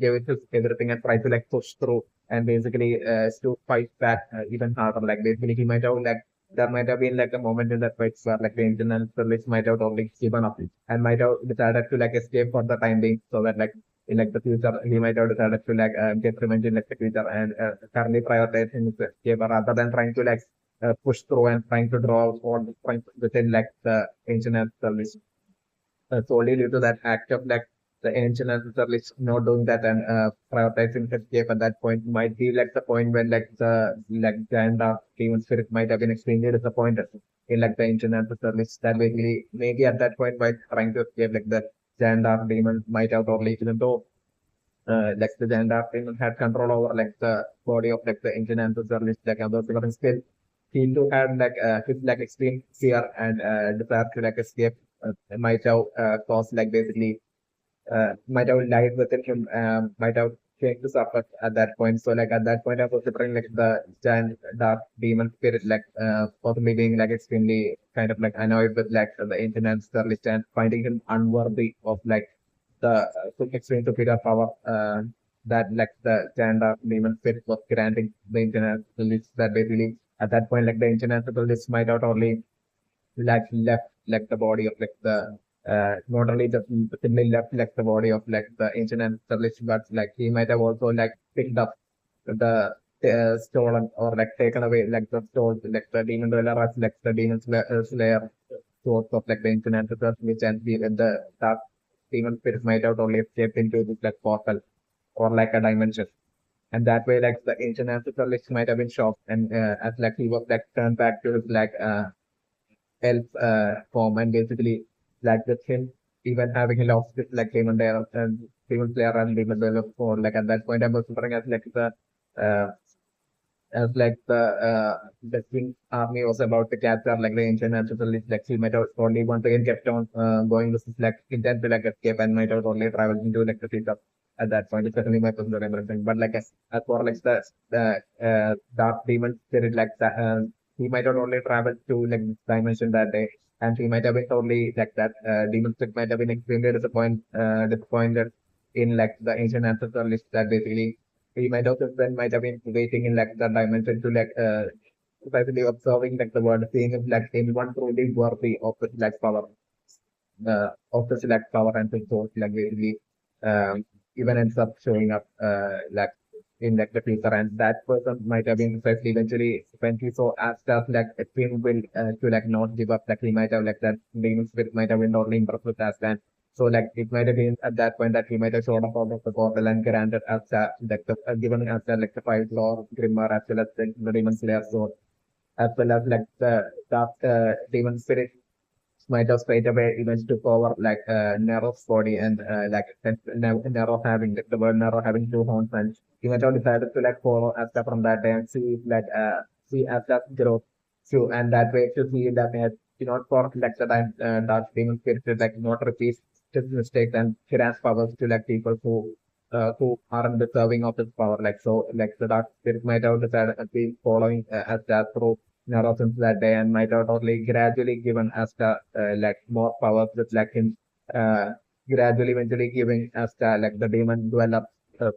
give it his everything and try to like push through and basically to fight back even harder like basically he might have like there might have been like a moment in that fight where like the internal service might have only given up and might have decided to like escape for the time being so that like in like the future he might have decided to like get revenge in like the future and currently prioritizing his escape rather than trying to like push through and trying to draw all the points within like the ancient service solely due to that act of like the ancient ancestors not doing that and prioritizing escape at that point might be like the point when like the like giant dark demon spirit might have been extremely disappointed in like the ancient ancestors that basically maybe at that point by trying to escape like the giant dark demon might have totally even though like the giant dark demon had control over like the body of like the ancient ancestors like others because still he too had like his like extreme fear and desire to like escape might have caused like basically might have lied within him, might have changed his effort at that point. So like at that point, I was considering like the giant dark demon spirit, like possibly being like extremely kind of like annoyed with like the internet list and finding him unworthy of like the extreme superior power that like the giant dark demon spirit was granting the internet list that basically at that point like the internet list might have only like left like the body of like the not only the simply left like the body of like the ancient ancestors, but like he might have also like picked up the stolen or like taken away like the stole like the demon dweller as like the demon slayer source of like the ancient ancestors, which and the dark demon spirit might have only escaped into this like portal or like a dimension. And that way, like the ancient ancestors might have been shocked, and as like he was like turned back to his like elf form and basically like with him even having lost it like Demon Slayer and Demon Slayer and Demon Slayer for like at that point I was wondering uh, as like the King army was about to capture like the ancient naturalist like he might have only once again kept on going with his like intent to like escape and might have only traveled into like the future at that point. It's certainly my personal remembering. But like as for like the dark demon spirit like that he might have only traveled to like this dimension that day and he might have been totally like that demon spirit might have been extremely disappointed in like the ancient ancestor list that basically he might also then might have been waiting in like the dimension to like basically observing like the world, seeing if like anyone truly worthy of the like power, of the select power and the source like basically even ends up showing up like in like the future and that person might have been precisely eventually when he saw Asta's like extreme will to like not give up like he might have like that demon spirit might have been totally impressed with Asta so like it might have been at that point that he might have shown up out of the portal and granted us like the given us like the five law Grimmer as well as the demon slayer sword as well as like the dark demon spirit might have straight away even took over like Nero's body and like Nero having like, the word Nero having two horns and he might have decided to like follow Asta from that day and see like see Asta's growth too and that way to see that not for like the time dark demon spirit to like not repeat his mistakes and grant powers to like people who aren't deserving of his power like so like the dark spirit might have decided to be following Asta through narrow since that day and might have totally gradually given Asta like more powers with like him uh, gradually eventually giving Asta like the demon dweller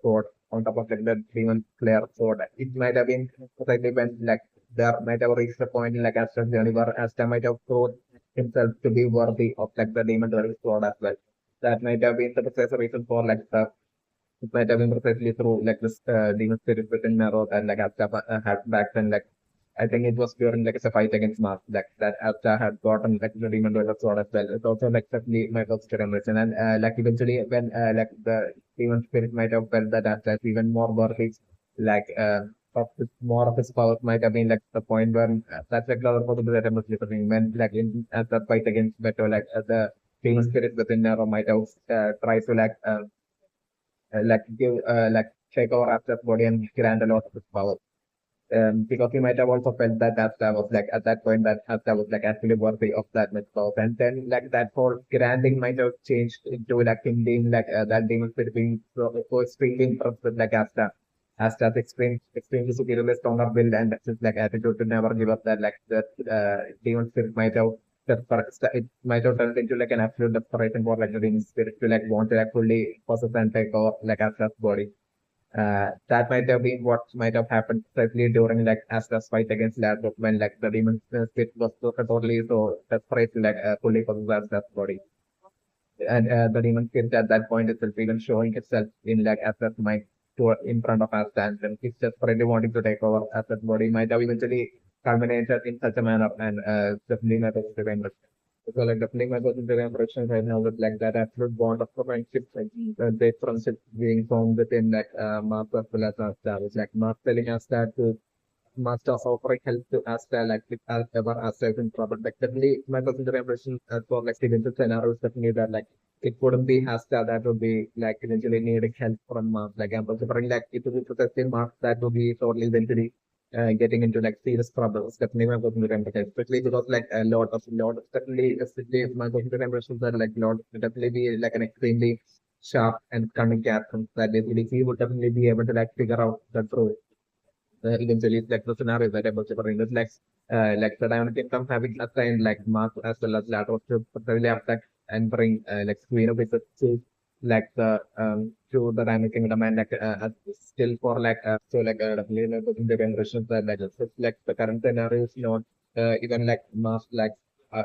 sword on top of like the demon slayer sword. It might have been slightly when like there might have reached a point in like Asta's journey where Asta might have proved himself to be worthy of like the demon dweller sword as well. That might have been the precise reason for like the it might have been precisely through like this demon spirit within Narrow and like Asta had back then like I think it was during like a fight against Mars that Asta had gotten like the demon dweller sword as well. It's also like certainly my first generation, and like eventually when like the demon spirit might have felt that Asta is even more worthy, like more of his powers might have been like the point where that's like the other possible that I was listening when like in at the fight against Beto, like the demon spirit within Nero might have tried to like give like take over Asta's body and grant a lot of his power. Because he might have also felt that Asta was like at that point that Asta was like actually worthy of that much power. And then like that whole granting might have changed into like him being like that demon spirit being so extremely impressed with like Asta's extremely superiorly stronger build and just like attitude to never give up that like that demon spirit might have it might have turned into like an absolute desperation for like the demon spirit to like want to like fully possess and take over like Asta's body. That might have been what might have happened precisely during like Astra's fight against Lazarus when like the demon spirit was so totally so desperate to like fully possess Astra's body. And the demon spirit at that point itself even showing itself in like Astra's mind to in front of Astra and then he's desperately wanting to take over Astra's body might have eventually culminated in such a manner and definitely not revenge. So like definitely my person to impression right now with like that absolute bond of friendship, like the friendship being formed within like Master as well as Asta. It's like Master telling us that Master offering help to Asta, like if ever Asta is in trouble. Like definitely my person to impression for like the scenario is definitely that like it wouldn't be Asta that would be like eventually needing help from Mars. Like I'm considering like it would be protecting Mars that would be totally eventually getting into like serious problems. Definitely my personal temperature, especially because like a lot of definitely especially my personal temperatures are like lot definitely be like an extremely sharp and cunning character that basically he would definitely be able to like figure out the truth. Eventually, like the scenario that I was covering is like the Diamond Kingdom having assigned like Mars as well as Latos to particularly attack and bring like Queen of Wizards to the Diamond Kingdom and like still for like so like definitely like the generations that like it's like the current scenario is not even like Mars like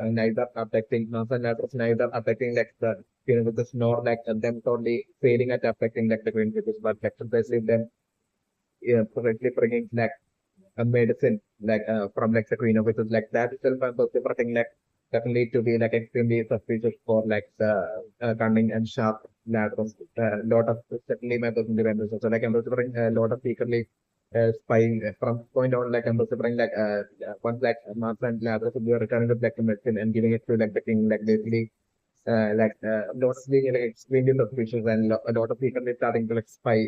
neither affecting Mars and Latos neither affecting like the Queen of Wizards nor like them totally failing at affecting like the Queen of Wizards but like basically them currently bringing like a medicine like from like the green which is like that itself I'm also preferring like definitely to be like extremely suspicious for like the cunning and sharp laterals. Lot of certainly my personal development. So like I'm also bring a lot of secretly spying from this point on like I'm also bring like once like Mars and laterals will be returning to like the medicine and giving it to like the king like basically lot of being like, extremely suspicious and a lot of secretly starting to like spy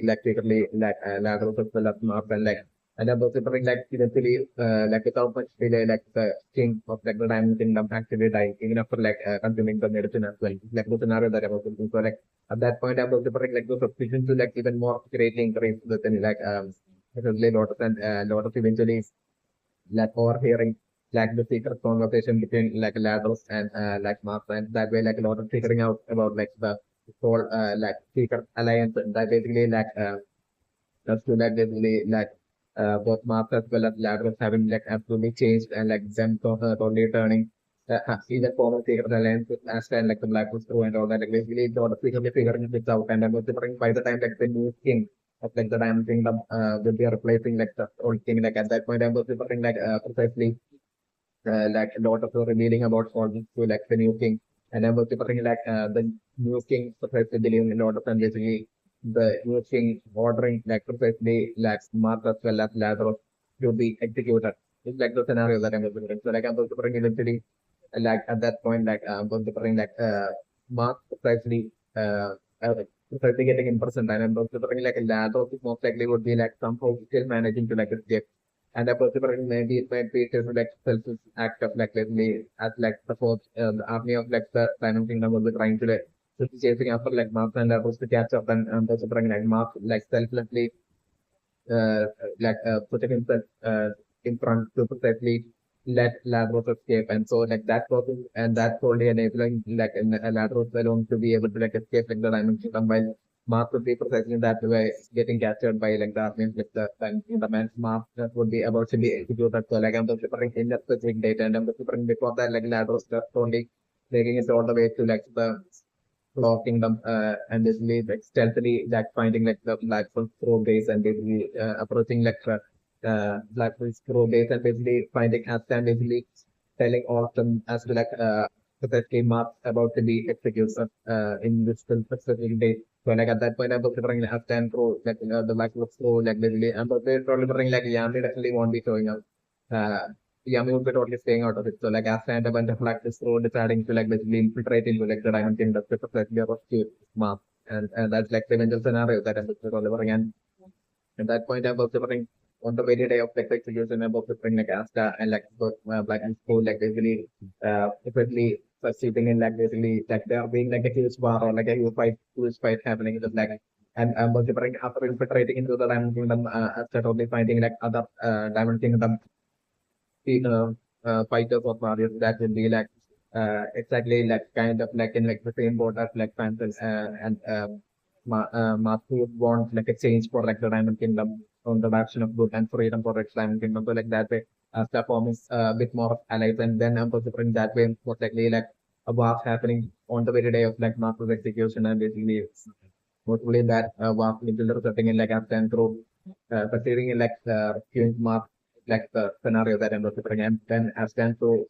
like secretly like laterals as well as Mars and like and I'm also bring like eventually like without much delay like the king of like the diamond kingdom actually dying even after like consuming the medicine as well. Like the scenario that I was thinking. So like at that point I'm also bring like the suspicion to like even more greatly increase within like especially Lotus and Lotus eventually like overhearing like the secret conversation between like Ladros and like Mars and that way like a lot of figuring out about like the whole like secret alliance and that basically like that's to like basically like both Mars as well as Ladros having like absolutely changed and like them totally turning even former secret alliance with Astra and like the Black Woods crew and all that like basically a lot of secretly figuring this out and I'm considering by the time like the new king of like the Diamond Kingdom will be replacing like the old king like at that point I'm considering like precisely like a lot of revealing about all this to like the new king. And I'm also putting like the new king precisely dealing a lot of and basically the new king ordering like precisely like Martha as well as Lazarus to be executed. It's like the scenario that I'm considering. So like I'm also putting eventually like at that point like I'm considering like Mark precisely precisely getting in person and I'm considering like Lazarus most likely would be like somehow still managing to like escape and a particular maybe it might be just like selfish act of like basically as like suppose the army of like the Simon Kingdom will be trying to like just chasing after like Mark and others to catch up and considering like Mark like selflessly putting himself in front to precisely let Lazarus escape and so like that process and that's only enabling like Lazarus alone to be able to like escape like the Diamond Kingdom while Mark would be precisely that way getting captured by like the army with the man's Mark that would be about to be executed. So like I'm preparing in that specific data and I'm preparing before that like Lazarus just only taking it all the way to like the Claw Kingdom and basically like stealthily like finding like the Black Pearl through base and basically approaching like Black Prince Pro days and basically finding Asta and basically telling all of them as to specifically Mark about to be executed in this specific day. So like at that point, I'm considering Asta and Pro, the Black Prince Pro, like basically, I'm probably like Yami definitely won't be showing up. Uh, Yami would be totally staying out of it. So like Asta and a bunch of Black Prince Pro deciding to like basically infiltrate into like the Diamond Kingdom to specifically rescue Mark. And that's like the eventual scenario that I'm delivering. And at that point, I'm delivering on the very day of like the execution, I'm delivering like Asta and like both Black and Gold, like basically, effectively succeeding in like basically like there being like a huge war or like a huge fight happening. Just like and I'm delivering after infiltrating into the Diamond Kingdom, after totally finding like other Diamond Kingdom fighters or warriors that will be like exactly like kind of like in like the same boat as like Panthers and Masu would want like a change for like the Diamond Kingdom on the direction of good and freedom for its Diamond Kingdom. So like that way, the form is a bit more of allies, and then I'm considering that way most likely like a war happening on the very day of like Masu's execution, and basically mostly that war will resulting in like after and through succeeding in like rescuing Mas like the scenario that I'm considering, and then as then to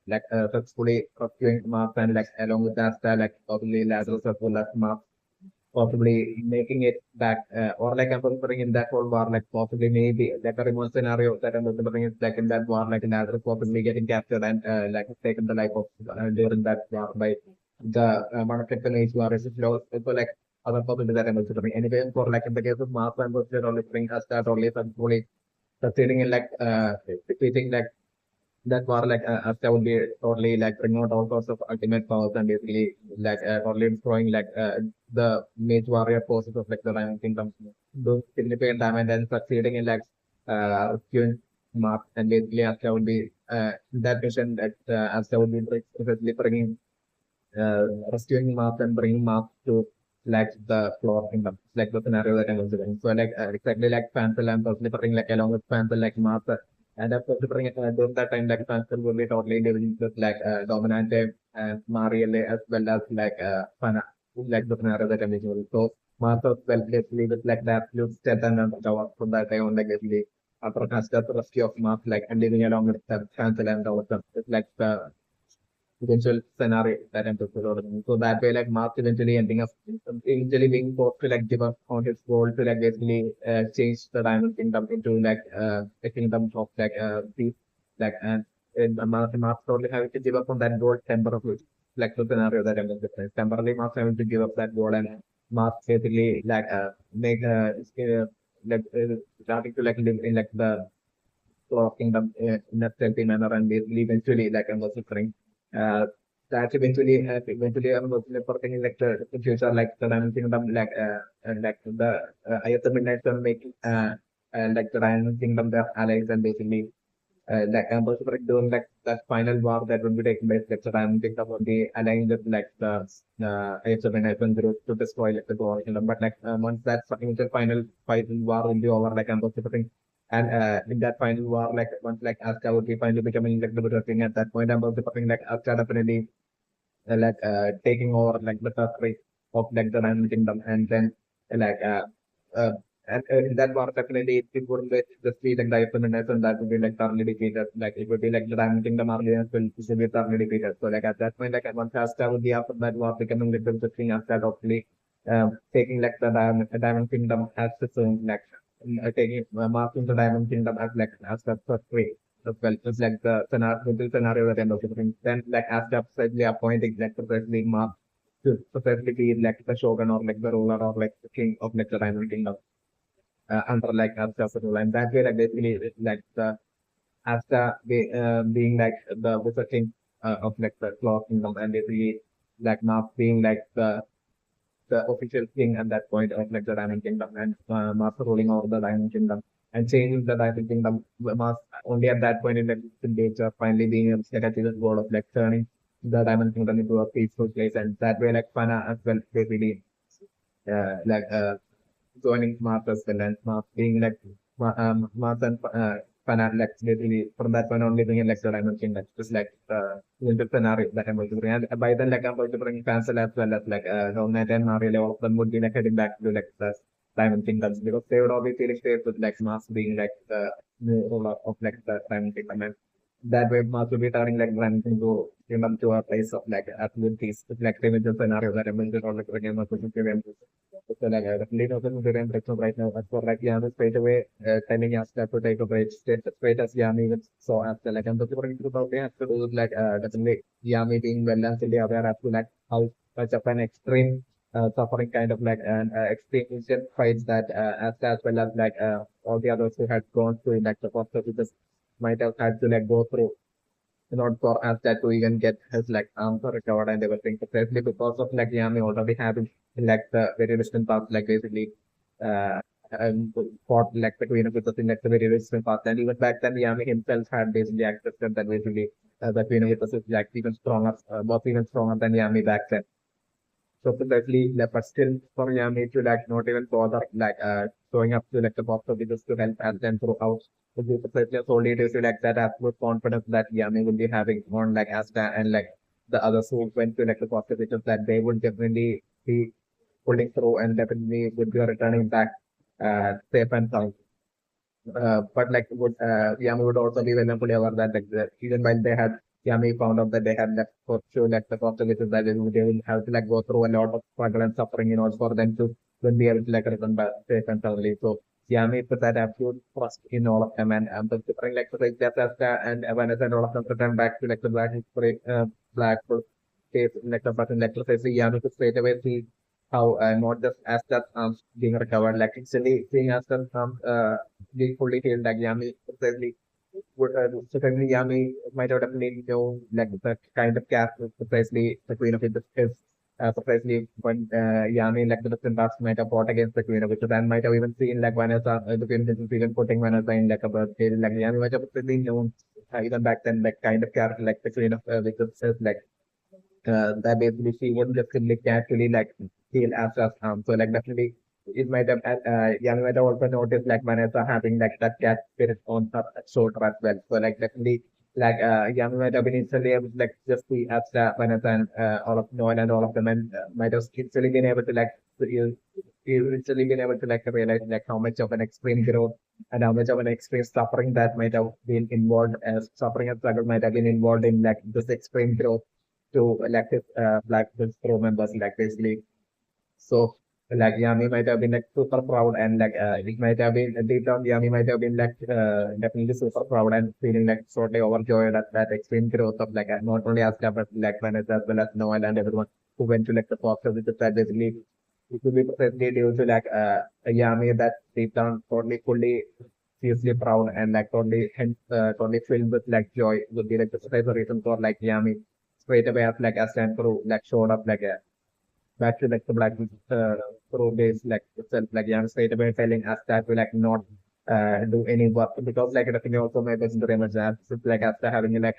successfully rescuing Mas and like along with that like probably Lazarus as well as Mas possibly making it back, or like I'm considering in that whole war, like possibly maybe like a remote scenario that I'm considering is like in that war, like Lazarus possibly getting captured and like taken the life of during that war by the one of like the mage warriors. So like other possibility that I'm considering. Anyway, for like in the case of Mars, I'm considering only bring us that only successfully succeeding in like defeating like that war like Asta would be totally like bringing out all sorts of ultimate powers and basically like totally destroying like the mage warrior forces of like the Diamond Kingdom. Those significant damage and succeeding in like rescuing Mark, and basically Asta would be that mission that Asta would be basically bringing rescuing Mark and bringing Mark to like the floor kingdom, like the scenario that I'm considering. So like exactly like Panther, I'm considering like along with Panther like Martha. And I'm considering during that time like Panther will be totally living with like Dominante and Marielle as well as like Fana, like the scenario that I'm visual. So Martha well basically with like the absolute strength and power from that time on like basically after the rescue of Mark like and living along with Panther and all of them. It's like the eventual scenario that I'm talking about. So that way, like Mark eventually ending up eventually being forced to like give up on his goal to like basically change the Diamond Kingdom into like a kingdom of like peace, like and Mark totally having to give up on that goal temporarily, like the scenario that I'm describing. Temporarily, Mark having to give up that goal and Mark basically like make like starting to like live in like the kingdom in a stealthy manner and basically eventually like I'm also saying uh, that eventually I'm also working like the future like the Diamond Kingdom like and like the I have the Midnight Sun making like the Diamond Kingdom their allies and basically like I'm also doing like that final war that will be taking place like the Diamond Kingdom will be aligned with like the I have the Midnight Sun group to destroy like the Gold Kingdom, but like once that eventual final war will be over like I'm also and in that final war, like once like Asuka would be finally becoming like the better king at that point, I'm also talking like Asuka definitely taking over like the territory of like the Diamond Kingdom, and then like uh in that war definitely it wouldn't be just be like the opponents and that would be like thoroughly defeated. Like it would be like the Diamond Kingdom army will be thoroughly defeated. So like at that point, like once Asuka would be after that war becoming like the king Asuka hopefully taking like the Diamond Kingdom as its own like taking marking the Diamond Kingdom as like as the first way as well. It's like the scenario that I'm looking. Then like as the precisely appointing like the precisely mark to precisely be like the shogun or like the ruler or like the king of like the Diamond Kingdom under like as the rule. And that way like basically like the as the being like the wizard king of like the Claw Kingdom and basically like not being like the official king at that point of like the Diamond Kingdom and Master ruling over the Diamond Kingdom and changing the Diamond Kingdom Master only at that point in like the nature finally being able to achieve the goal of like turning the Diamond Kingdom into a peaceful place, and that way like Fana as well basically like joining Mars as well and Mars being like Mars and Fana like basically from that point only being like the Diamond Kingdom just like in the scenario that I'm going to bring. And by then, like I'm going to bring Cancel as well as like Dominant and Mario, all of them would be like heading back to like the Diamond Kingdoms because they would all be feeling safe with like Mars being like the new ruler of like the Diamond Kingdom. And that way Mars will be turning like Diamond into Kingdom to a place of like absolute peace. It's like the scenario that I mentioned or like the game of the so like definitely not in the range right now. As for like Yami straight away telling us that to take a break straight as Yami even so after like I'm talking about they have to do like definitely Yami being well and fully aware as to like how much of an extreme suffering kind of like an extreme instant fights that as well as like all the others who had gone through like the process just might have had to like go through in order for us that to even get his like answer recovered and everything. Especially because of like Yami already having like the very distant past, like basically uh fought like between us in like the very distant past. And even back then Yami himself had basically accepted that basically that with us is like even stronger was even stronger than Yami back then. So precisely, like, but still for Yami to like not even bother like showing up to like the box office to help and then throughout the precisely solely due to like that absolute confidence that Yami will be having on like Asta and like the others who went to like the box office that they would definitely be pulling through and definitely would be returning back safe and sound. But like would Yami would also be very aware that like even while they had Yami found out that they had left for sure like the possibilities that they will have to like go through a lot of struggle and suffering in order for them to then be able to like return back safe and soundly. So Yami put that absolute trust in all of them and considering like the Jessica and Vanessa and all of them return back to like the black case like the person like to say Yami could straight away see how not just as that being recovered like actually seeing as that being fully healed like Yami precisely would certainly Yami might have definitely know like the kind of gap precisely the Queen of it is precisely when Yami like the different tasks might have fought against the Queen of it. So then might have even seen like Vanessa the Queen of it is even putting Vanessa in like a birthday like Yami might have precisely known even back then like kind of character like the Queen of Victims is like that basically she wouldn't just simply casually like feel as so like definitely it might have Yami might have also noticed like Vanessa having like that cat spirit on her shoulder as well. So like definitely like Yami might have been instantly able to like just see as Vanessa and all of Noel and all of them and might have instantly been able to like instantly been able to like realize like how much of an extreme growth and how much of an extreme suffering that might have been involved as suffering and struggle might have been involved in like this extreme growth to elected Black Hills crew members, like basically. So, like Yami might have been like super proud and like it might have been deep down Yami might have been like definitely super proud and feeling like totally overjoyed at that extreme growth of like not only Asta but like Vanessa as well as Noel and everyone who went to like the Fox of the that basically it will be precisely due to like a Yami that deep down totally fully seriously proud and like totally filled with like joy would be like the reason for like Yami straight away as like as and through like showed up like back to like the black pro base like itself like Yami straight away telling us that we like not do any work because like I think also my best dreamers as it's like after having like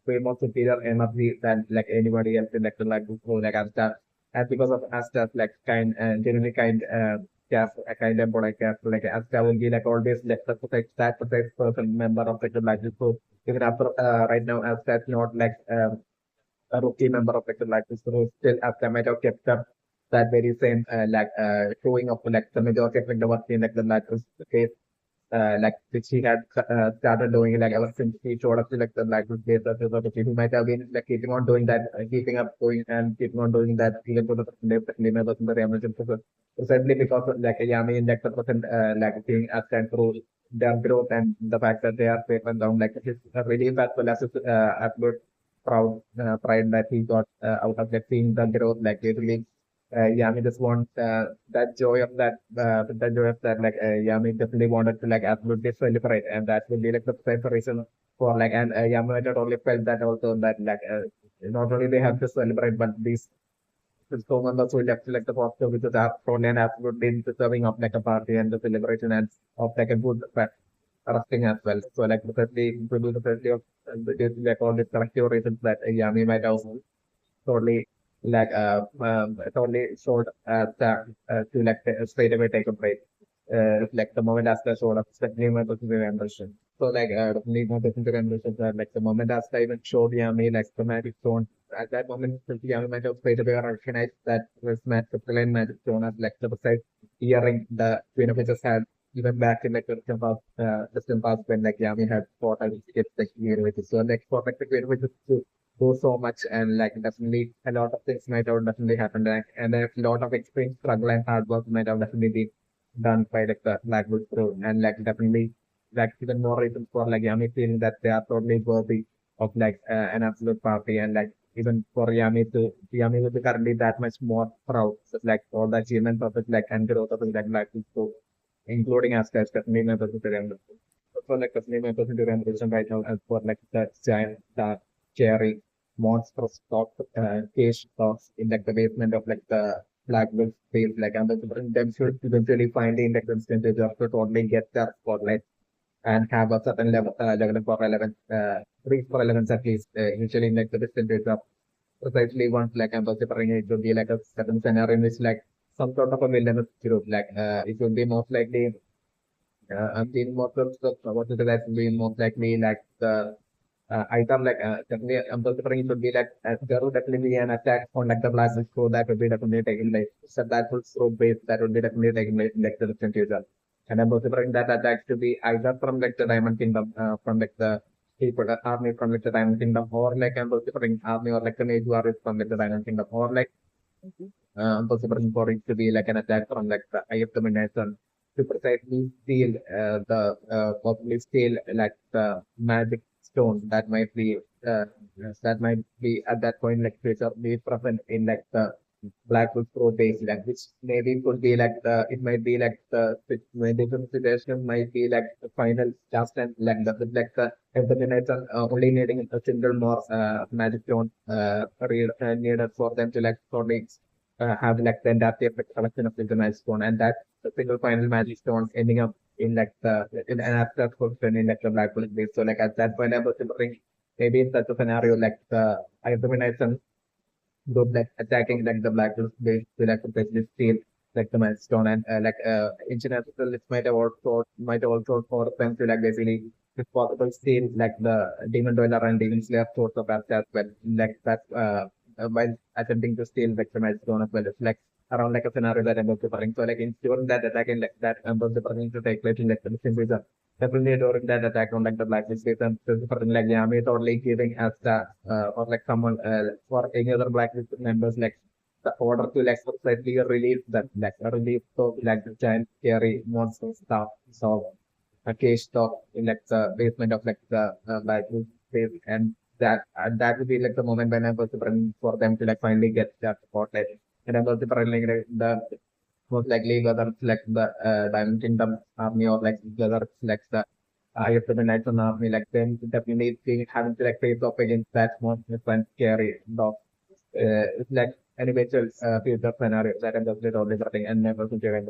way more superior energy than like anybody else in like who like Asta and because of Asta's like kind genuinely kind cast a kind of like cast like Asta will be like always like the protect person member of like the black so even after right now Asta not like a rookie member of like the Light Group still have the might have kept up that very same showing of like the majority of like the work in like the Light case like which he had started doing like ever since he showed up to like the Light case as he might have been like keeping on doing that keeping up going and keeping on doing that even to the members in the emergency precisely because of like Yami in like the person like being a stand through their growth and the fact that they are safe and down like his relief as well as his absolute pride that he got out of like seeing the growth like basically Yami just wants that joy of that like Yami definitely wanted to like absolutely celebrate and that will be like the preparation for like and Yami had only felt that also that like not only they have to celebrate but these so members will have to like the foster which is absolutely and absolutely deserving of like a party and the celebration and of like a good resting as well. So like the firstly of like all the collective reasons that Yami might have totally like totally showed to like straight away take a break. Like the moment after sort of especially my personal ambition. So like definitely my personal ambition like the moment after I even showed Yami like the magic stone at that moment Yami might have straight away recognized that was magic magic stone as like the beside hearing the Queen of Witches had even back in like distant past when like Yami had fought against like Queen of Witches. So like for like the Queen of Witches to go so much and like definitely a lot of things might have definitely happened and a lot of extreme struggle and hard work might have definitely been done by like the Blackwood crew and like definitely like even more reasons for like Yami feeling that they are totally worthy of like an absolute party and like even for Yami will be currently that much more proud of like all the achievements of it like and growth of it like Blackwood crew including us as definitely members of the Remnant. So like definitely members of the Remnant right now as for like the giant cherry monstrous stock cage stocks in like the basement of like the Blackwood space like and them should eventually find the like instances of to totally get their spotlight and have a certain level for relevance, reach for relevance at least, usually in like the percentage of precisely once like I'm considering it would be like a certain scenario in which like some sort of a villainous group, like it would be most likely, I'm seeing most of what is that would be most likely like the either like definitely I'm considering it would be like there would definitely be an attack on like the black so that would be definitely taking place. So that would so base that would be definitely taking place in like the distant future. And I'm considering that attack to be either from like the Diamond Kingdom, from like the people army from like the Diamond Kingdom, or like I'm considering army or like the mage warriors from like the Diamond Kingdom, or like I'm considering for it to be like an attack from like the Eye of the Midnight Sun to precisely steal possibly steal like the magic stone uh, that might be at that point like future be present in like the Blackwood Pro base like which maybe could be like the it might be like the maybe the situation might be like the final last and like the if the Midnight Sun only needing a single more magic stone needed for them to like totally have like the adaptive collection of the magic stone and that the single final magic stone ending up in like the in an abstract function in like the black hole base. So like at that point I was thinking maybe in such a scenario like the Ilumination group like attacking like the black hole base to like basically steal like the magic stone and engineers might also force them to like basically if possible steal like the demon dweller and demon slayer source of Earth as well. Like that while attempting to steal like the magic stone as well. It's like around like a scenario that I'm preparing. So like ensuring that attack in like that I'm preparing to take place in like the same reason. Definitely during that attack on like the blacklist space and preparing like Yami totally giving us the or like someone for any other blacklist members like the order to like slightly release that like release so like the giant scary monster stuff. So a cage stock in like the basement of like the blacklist space and that would be like the moment when I was preparing for them to like finally get that spotlight. And I was preparing like the most likely whether it's like the Diamond Kingdom army or like whether it's like the Eye of the Midnight Sun army, like then definitely having to like face off against that monster and scary dog. It's like an eventual future scenario that I'm just always running and never considering.